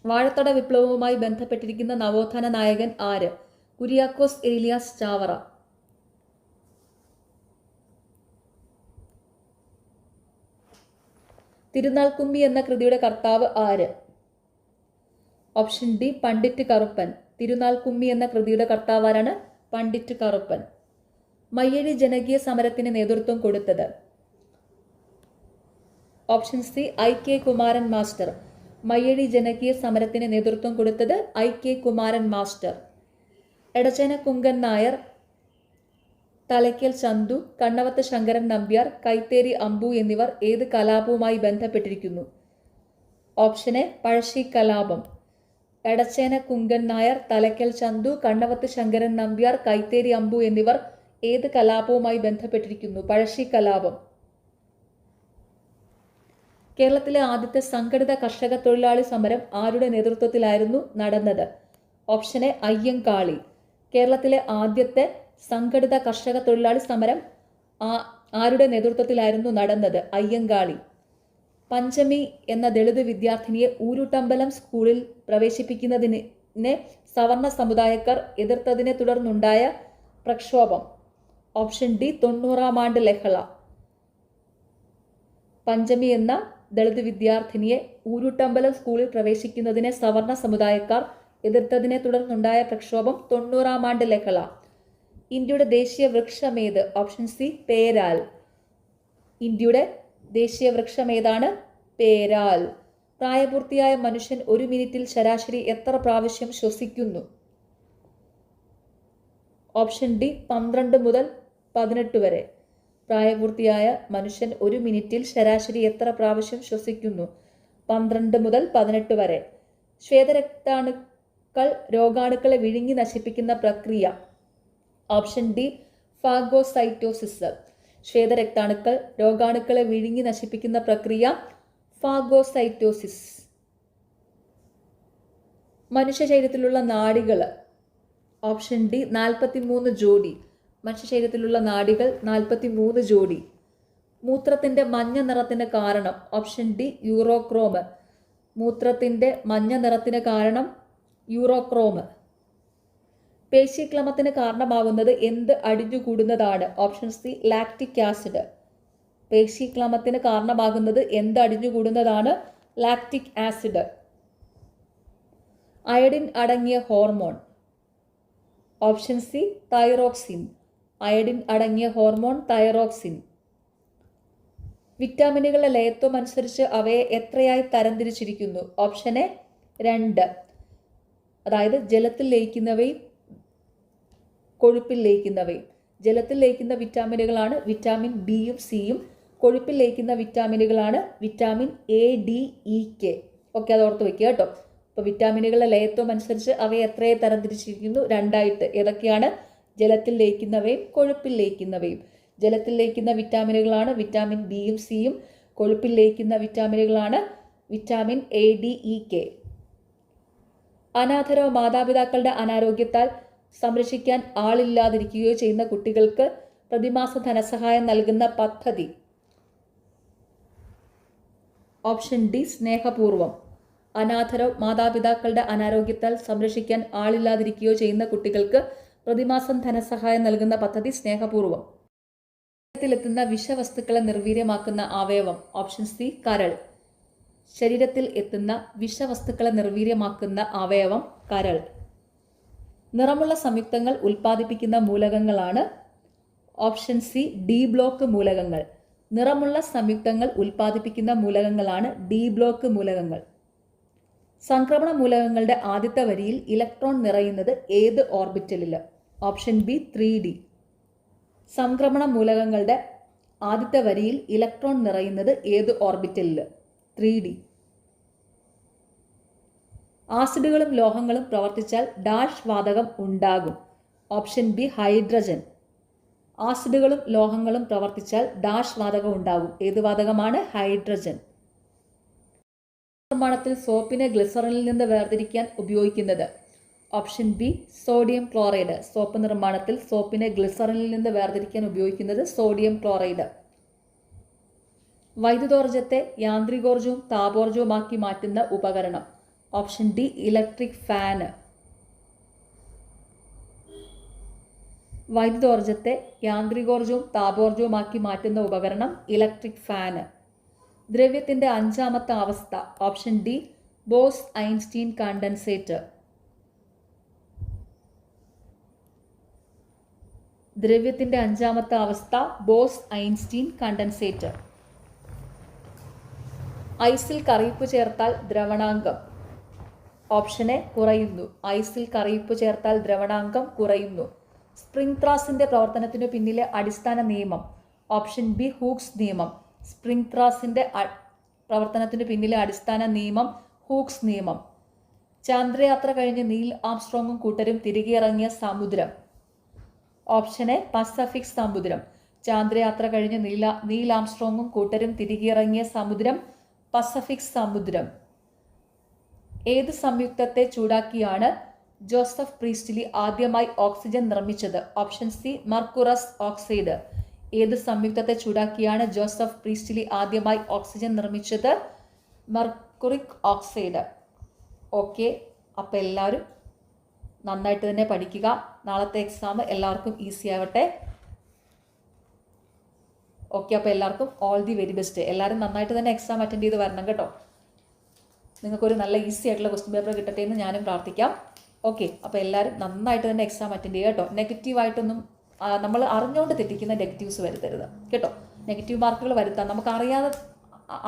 വാഴത്തട വിപ്ലവവുമായി ബന്ധപ്പെട്ടിരിക്കുന്ന നവോത്ഥാന നായകൻ ആര്? കുര്യാക്കോസ് ഏലിയാസ് ചാവറ. തിരുനാൾക്കുമ്പി എന്ന കൃതിയുടെ കർത്താവ് ആര്? Option D Pandit Karuppan. തിരുനാൾക്കുമ്പി എന്ന കൃതിയുടെ കർത്താവ് ആരാണ്? പണ്ഡിറ്റ് കറുപ്പൻ. മയ്യഴി ജനകീയ സമരത്തിന് നേതൃത്വം കൊടുത്തത്? Option C IK Kumaran master. Mayyazhi ജനകീയ സമരത്തിന് നേതൃത്വം കൊടുത്തത് IK കുമാരൻ മാസ്റ്റർ. എടച്ചന കുങ്കൻ നായർ, തലയ്ക്കൽ ചന്തു, കണ്ണവത്ത് ശങ്കരൻ നമ്പ്യാർ, കൈത്തേരി അമ്പു എന്നിവർ ഏത് കലാപവുമായി ബന്ധപ്പെട്ടിരിക്കുന്നു? ഓപ്ഷൻ എ പഴശ്ശി കലാപം. എടച്ചേന കുങ്കൻ നായർ, തലയ്ക്കൽ ചന്തു, കണ്ണവത്ത് ശങ്കരൻ നമ്പ്യാർ, കൈത്തേരി അമ്പു എന്നിവർ ഏത് കലാപവുമായി ബന്ധപ്പെട്ടിരിക്കുന്നു? പഴശ്ശി കലാപം. കേരളത്തിലെ ആദ്യത്തെ സംഘടിത കർഷക തൊഴിലാളി സമരം ആരുടെ നേതൃത്വത്തിലായിരുന്നു നടന്നത്? Option A Ayyankali. കേരളത്തിലെ ആദ്യത്തെ സംഘടിത കർഷക തൊഴിലാളി സമരം ആരുടെ നേതൃത്വത്തിലായിരുന്നു നടന്നത്? അയ്യങ്കാളി. പഞ്ചമി എന്ന ദളിത് വിദ്യാർത്ഥിനിയെ ഊരുട്ടമ്പലം സ്കൂളിൽ പ്രവേശിപ്പിക്കുന്നതിനെ സവർണ സമുദായക്കാർ എതിർത്തതിനെ തുടർന്നുണ്ടായ പ്രക്ഷോഭം? ഓപ്ഷൻ ഡി 90-ാം ആണ്ട് ലഹള. പഞ്ചമി എന്ന ദളിത് വിദ്യാർത്ഥിനിയെ ഊരുട്ടമ്പലം സ്കൂളിൽ പ്രവേശിക്കുന്നതിനെ സവർണ സമുദായക്കാർ എതിർത്തതിനെ തുടർന്നുണ്ടായ പ്രക്ഷോഭം 90-ാം ആണ്ട് ലഹള. ഇന്ത്യയുടെ ദേശീയ വൃക്ഷമേത്? ഓപ്ഷൻ സി പേരാൽ. ഇന്ത്യയുടെ ദേശീയ വൃക്ഷമേതാണ്? പേരാൽ. പ്രായപൂർത്തിയായ മനുഷ്യൻ ഒരു മിനിറ്റിൽ ശരാശരി എത്ര പ്രാവശ്യം ശ്വസിക്കുന്നു? ഓപ്ഷൻ ഡി 12 മുതൽ 18 വരെ. പ്രായപൂർത്തിയായ മനുഷ്യൻ ഒരു മിനിറ്റിൽ ശരാശരി എത്ര പ്രാവശ്യം ശ്വസിക്കുന്നു? 12 മുതൽ 18 വരെ. ശ്വേതരക്താണുക്കൾ രോഗാണുക്കളെ വിഴുങ്ങി നശിപ്പിക്കുന്ന പ്രക്രിയ? Option D phagocytosis. ശ്വേതരക്താണുക്കൾ രോഗാണുക്കളെ വിഴുങ്ങി നശിപ്പിക്കുന്ന പ്രക്രിയ ഫാഗോസൈറ്റോസിസ്. മനുഷ്യ ശരീരത്തിലുള്ള നാഡികൾ? ഓപ്ഷൻ ഡി 43 ജോഡി. മനുഷ്യ ശരീരത്തിലുള്ള നാഡികൾ 43 ജോഡി. മൂത്രത്തിന്റെ മഞ്ഞ നിറത്തിന് കാരണം? Option D urochrome. മൂത്രത്തിന്റെ മഞ്ഞ നിറത്തിന് കാരണം യൂറോക്രോം. പേശീക്ലമത്തിന് കാരണമാകുന്നത് എന്ത് അടിഞ്ഞുകൂടുന്നതാണ്? Option C lactic acid. പേശീക്ലമത്തിന് കാരണമാകുന്നത് എന്ത് അടിഞ്ഞുകൂടുന്നതാണ്? Lactic acid. അയഡിൻ അടങ്ങിയ hormone? Option C thyroxine. Iodine അടങ്ങിയ ഹോർമോൺ തൈറോക്സിൻ. വിറ്റാമിനുകളുടെ ലയത്വം അനുസരിച്ച് അവയെ എത്രയായി തരംതിരിച്ചിരിക്കുന്നു? Option A 2. അതായത് ജലത്തിൽ ലയിക്കുന്നവയും കൊഴുപ്പിൽ ലയിക്കുന്നവയും. ജലത്തിൽ ലയിക്കുന്ന വിറ്റാമിനുകളാണ് വിറ്റാമിൻ ബിയും സിയും. കൊഴുപ്പിൽ ലയിക്കുന്ന വിറ്റാമിനുകളാണ് vitamin A, D, E, K. ഒക്കെ അത് ഓർത്ത് വയ്ക്കുക കേട്ടോ. അപ്പോൾ വിറ്റാമിനുകളുടെ ലയത്വം അനുസരിച്ച് അവയെ എത്രയെ തരംതിരിച്ചിരിക്കുന്നു? 2ആയിട്ട്. ഏതൊക്കെയാണ്? ജലത്തിൽ ലയിക്കുന്നവയും കൊഴുപ്പിൽ ലയിക്കുന്നവയും. ജലത്തിൽ ലയിക്കുന്ന വിറ്റാമിനുകളാണ് വിറ്റാമിൻ ബിയും സിയും. കൊഴുപ്പിൽ ലയിക്കുന്ന വിറ്റാമിനുകളാണ് vitamin A, D, E, K. അനാഥരോ മാതാപിതാക്കളുടെ അനാരോഗ്യത്താൽ സംരക്ഷിക്കാൻ ആളില്ലാതിരിക്കുകയോ ചെയ്യുന്ന കുട്ടികൾക്ക് പ്രതിമാസ ധനസഹായം നൽകുന്ന പദ്ധതി? ഓപ്ഷൻ ഡി സ്നേഹപൂർവം. അനാഥരോ മാതാപിതാക്കളുടെ അനാരോഗ്യത്താൽ സംരക്ഷിക്കാൻ ആളില്ലാതിരിക്കുകയോ ചെയ്യുന്ന കുട്ടികൾക്ക് പ്രതിമാസം ധനസഹായം നൽകുന്ന പദ്ധതി സ്നേഹപൂർവം. ശരീരത്തിലെത്തുന്ന വിഷവസ്തുക്കളെ നിർവീര്യമാക്കുന്ന അവയവം? ഓപ്ഷൻ സി കരൾ. ശരീരത്തിൽ എത്തുന്ന വിഷവസ്തുക്കളെ നിർവീര്യമാക്കുന്ന അവയവം കരൾ. നിറമുള്ള സംയുക്തങ്ങൾ ഉൽപ്പാദിപ്പിക്കുന്ന മൂലകങ്ങളാണ്? ഓപ്ഷൻ സി ഡി ബ്ലോക്ക് മൂലകങ്ങൾ. നിറമുള്ള സംയുക്തങ്ങൾ ഉൽപ്പാദിപ്പിക്കുന്ന മൂലകങ്ങളാണ് ഡി ബ്ലോക്ക് മൂലകങ്ങൾ. സംക്രമണ മൂലകങ്ങളുടെ ആദ്യത്തെ വരിയിൽ ഇലക്ട്രോൺ നിറയുന്നത് ഏത് ഓർബിറ്റലിൽ? Option B 3D. സംക്രമണ മൂലകങ്ങളുടെ ആദ്യത്തെ വരിയിൽ ഇലക്ട്രോൺ നിറയുന്നത് ഏത് ഓർബിറ്റലിൽ? 3D. ആസിഡുകളും ലോഹങ്ങളും പ്രവർത്തിച്ചാൽ ഡാഷ് വാതകം ഉണ്ടാകും? Option B hydrogen. ആസിഡുകളും ലോഹങ്ങളും പ്രവർത്തിച്ചാൽ ഡാഷ് വാതകം ഉണ്ടാകും. ഏത് വാതകമാണ്? ഹൈഡ്രജൻ. നിർമ്മാണത്തിൽ സോപ്പിനെ ഗ്ലിസറിനിൽ നിന്ന് വേർതിരിക്കാൻ ഉപയോഗിക്കുന്നത്? Option B sodium chloride. Soap നിർമ്മാണത്തിൽ സോപ്പിനെ ഗ്ലിസറിനിൽ നിന്ന് വേർതിരിക്കാൻ ഉപയോഗിക്കുന്നത് സോഡിയം ക്ലോറൈഡ്. വൈദ്യുതോർജ്ജത്തെ യാന്ത്രികോർജ്ജവും താപോർജ്ജവുമാക്കി മാറ്റുന്ന ഉപകരണം? Option D electric fan. വൈദ്യുതോർജ്ജത്തെ യാന്ത്രികോർജ്ജവും താപോർജ്ജവുമാക്കി മാറ്റുന്ന ഉപകരണം ഇലക്ട്രിക് ഫാന്. ദ്രവ്യത്തിന്റെ അഞ്ചാമത്തെ അവസ്ഥ? Option D Bose Einstein condensate. ദ്രവ്യത്തിന്റെ അഞ്ചാമത്തെ അവസ്ഥ ബോസ് ഐൻസ്റ്റീൻ കണ്ടൻസേറ്റർ. ഐസിൽ കറിയിപ്പ് ചേർത്താൽ ദ്രവണാങ്കം. ഓപ്ഷൻ എ കുറയുന്നു. ഐസിൽ കറിയിപ്പ് ചേർത്താൽ ദ്രവണാങ്കം കുറയുന്നു. സ്പ്രിംഗ് ത്രാസിന്റെ പ്രവർത്തനത്തിനു പിന്നിലെ അടിസ്ഥാന നിയമം. ഓപ്ഷൻ ബി ഹൂക്സ് നിയമം. സ്പ്രിംഗ് ത്രാസിന്റെ പ്രവർത്തനത്തിനു പിന്നിലെ അടിസ്ഥാന നിയമം ഹൂക്സ് നിയമം. ചാന്ദ്രയാത്ര കഴിഞ്ഞ് നീൽ ആംസ്ട്രോങ്ങും കൂട്ടരും തിരികെ ഇറങ്ങിയ സമുദ്രം. ഓപ്ഷൻ എ പസഫിക് സമുദ്രം. ചാന്ദ്രയാത്ര കഴിഞ്ഞ് നീൽ ആംസ്ട്രോങ്ങും കൂട്ടരും തിരികെ ഇറങ്ങിയ സമുദ്രം പസഫിക് സമുദ്രം. ഏത് സംയുക്തത്തെ ചൂടാക്കിയാണ് ജോസഫ് പ്രീസ്റ്റ്ലി ആദ്യമായി ഓക്സിജൻ നിർമ്മിച്ചത്? Option C mercurous oxide. ഏത് സംയുക്തത്തെ ചൂടാക്കിയാണ് ജോസഫ് പ്രീസ്റ്റ്ലി ആദ്യമായി ഓക്സിജൻ നിർമ്മിച്ചത്? Mercuric oxide. ഓക്കെ, അപ്പോൾ എല്ലാവരും നന്നായിട്ട് തന്നെ പഠിക്കുക. നാളത്തെ എക്സാം എല്ലാവർക്കും ഈസി ആവട്ടെ. ഓക്കെ, അപ്പോൾ എല്ലാവർക്കും ഓൾ ദി വെരി ബെസ്റ്റ്. എല്ലാവരും നന്നായിട്ട് തന്നെ എക്സാം അറ്റൻഡ് ചെയ്ത് വരണം കേട്ടോ. നിങ്ങൾക്കൊരു നല്ല ഈസി ആയിട്ടുള്ള ക്വസ്റ്റ്യൻ പേപ്പർ കിട്ടട്ടെ എന്ന് ഞാനും പ്രാർത്ഥിക്കാം. ഓക്കെ, അപ്പോൾ എല്ലാവരും നന്നായിട്ട് തന്നെ എക്സാം അറ്റൻഡ് ചെയ്യുക കേട്ടോ. നെഗറ്റീവായിട്ടൊന്നും നമ്മൾ അറിഞ്ഞുകൊണ്ട് തെറ്റിക്കുന്ന നെഗറ്റീവ്സ് വരുത്തരുത് കേട്ടോ. നെഗറ്റീവ് മാർക്കുകൾ വരുത്താം. നമുക്ക്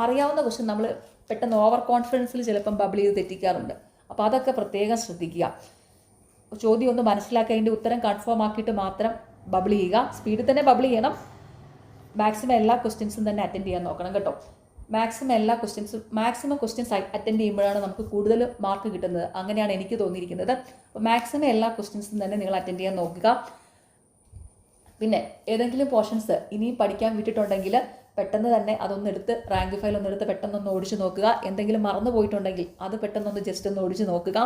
അറിയാവുന്ന ക്വസ്റ്റ്യൻ നമ്മൾ പെട്ടെന്ന് ഓവർ കോൺഫിഡൻസിൽ ചിലപ്പം ബബിൾ ചെയ്ത് തെറ്റിക്കാറുണ്ട്. അപ്പോൾ അതൊക്കെ പ്രത്യേകം ശ്രദ്ധിക്കുക. ചോദ്യം ഒന്ന് മനസ്സിലാക്കി അതിൻ്റെ ഉത്തരം കൺഫേം ആക്കിയിട്ട് മാത്രം ബബിൾ ചെയ്യുക. സ്പീഡിൽ തന്നെ ബബിൾ ചെയ്യണം. മാക്സിമം എല്ലാ ക്വസ്റ്റ്യൻസും തന്നെ അറ്റൻഡ് ചെയ്യാൻ നോക്കണം കേട്ടോ. മാക്സിമം ക്വസ്റ്റ്യൻസ് അറ്റൻഡ് ചെയ്യുമ്പോഴാണ് നമുക്ക് കൂടുതൽ മാർക്ക് കിട്ടുന്നത്. അങ്ങനെയാണ് എനിക്ക് തോന്നിയിരിക്കുന്നത്. അപ്പോൾ മാക്സിമം എല്ലാ ക്വസ്റ്റ്യൻസും തന്നെ നിങ്ങൾ അറ്റൻഡ് ചെയ്യാൻ നോക്കുക. പിന്നെ ഏതെങ്കിലും പോർഷൻസ് ഇനിയും പഠിക്കാൻ വിട്ടിട്ടുണ്ടെങ്കിൽ പെട്ടെന്ന് തന്നെ അതൊന്നെടുത്ത് റാങ്ക് ഫയൽ ഒന്നെടുത്ത് പെട്ടെന്നൊന്ന് ഓടിച്ച് നോക്കുക. എന്തെങ്കിലും മറന്നു പോയിട്ടുണ്ടെങ്കിൽ അത് പെട്ടെന്നൊന്ന് ജസ്റ്റ് ഒന്ന് ഓടിച്ച് നോക്കുക.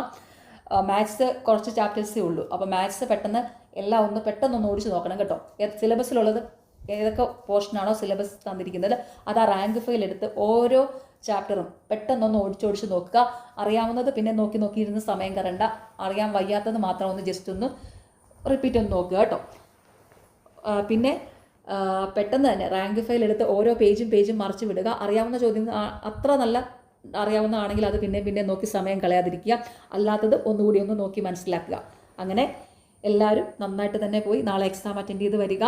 മാത്സ് കുറച്ച് ചാപ്റ്റേഴ്സേ ഉള്ളൂ. അപ്പോൾ മാത്സ് പെട്ടെന്ന് എല്ലാം ഒന്ന് പെട്ടെന്നൊന്ന് ഓടിച്ച് നോക്കണം കേട്ടോ. സിലബസിലുള്ളത് ഏതൊക്കെ പോർഷനാണോ സിലബസ് തന്നിരിക്കുന്നത് അത് ആ റാങ്ക് ഫയൽ എടുത്ത് ഓരോ ചാപ്റ്ററും പെട്ടെന്നൊന്ന് ഓടിച്ചോടിച്ച് നോക്കുക. അറിയാവുന്നത് പിന്നെ നോക്കിയിരുന്ന് സമയം കറണ്ട. അറിയാൻ വയ്യാത്തത് മാത്രം ഒന്ന് ജസ്റ്റ് ഒന്ന് റിപ്പീറ്റ് ഒന്ന് നോക്കുക കേട്ടോ. പിന്നെ പെട്ടെന്ന് തന്നെ റാങ്ക് ഫയൽ എടുത്ത് ഓരോ പേജും മറിച്ച് വിടുക. അറിയാവുന്ന ചോദ്യം അത്ര നല്ല അറിയാവുന്നതാണെങ്കിൽ അത് പിന്നെ നോക്കി സമയം കളയാതിരിക്കുക. അല്ലാത്തത് ഒന്നുകൂടി ഒന്ന് നോക്കി മനസ്സിലാക്കുക. അങ്ങനെ എല്ലാവരും നന്നായിട്ട് തന്നെ പോയി നാളെ എക്സാം അറ്റൻഡ് ചെയ്ത് വരിക.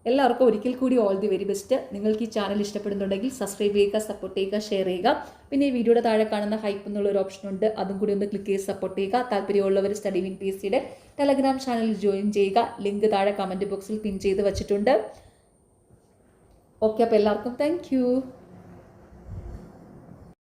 എല്ലാവർക്കും ഒരിക്കൽ കൂടി ഓൾ ദി വെരി ബെസ്റ്റ്. നിങ്ങൾക്ക് ഈ ചാനൽ ഇഷ്ടപ്പെടുന്നുണ്ടെങ്കിൽ സബ്സ്ക്രൈബ് ചെയ്യുക, സപ്പോർട്ട് ചെയ്യുക, ഷെയർ ചെയ്യുക. പിന്നെ ഈ വീഡിയോയുടെ താഴെ കാണുന്ന ഹൈപ്പ് എന്നുള്ള ഒരു ഓപ്ഷൻ ഉണ്ട്. അതും കൂടി ഒന്ന് ക്ലിക്ക് ചെയ്ത് സപ്പോർട്ട് ചെയ്യുക. താല്പര്യമുള്ളവർ സ്റ്റഡി വിൻ PSCയുടെ ടെലഗ്രാം ചാനലിൽ ജോയിൻ ചെയ്യുക. ലിങ്ക് താഴെ കമൻറ്റ് ബോക്സിൽ പിൻ ചെയ്ത് വെച്ചിട്ടുണ്ട്. ഓക്കെ, അപ്പോൾ എല്ലാവർക്കും താങ്ക്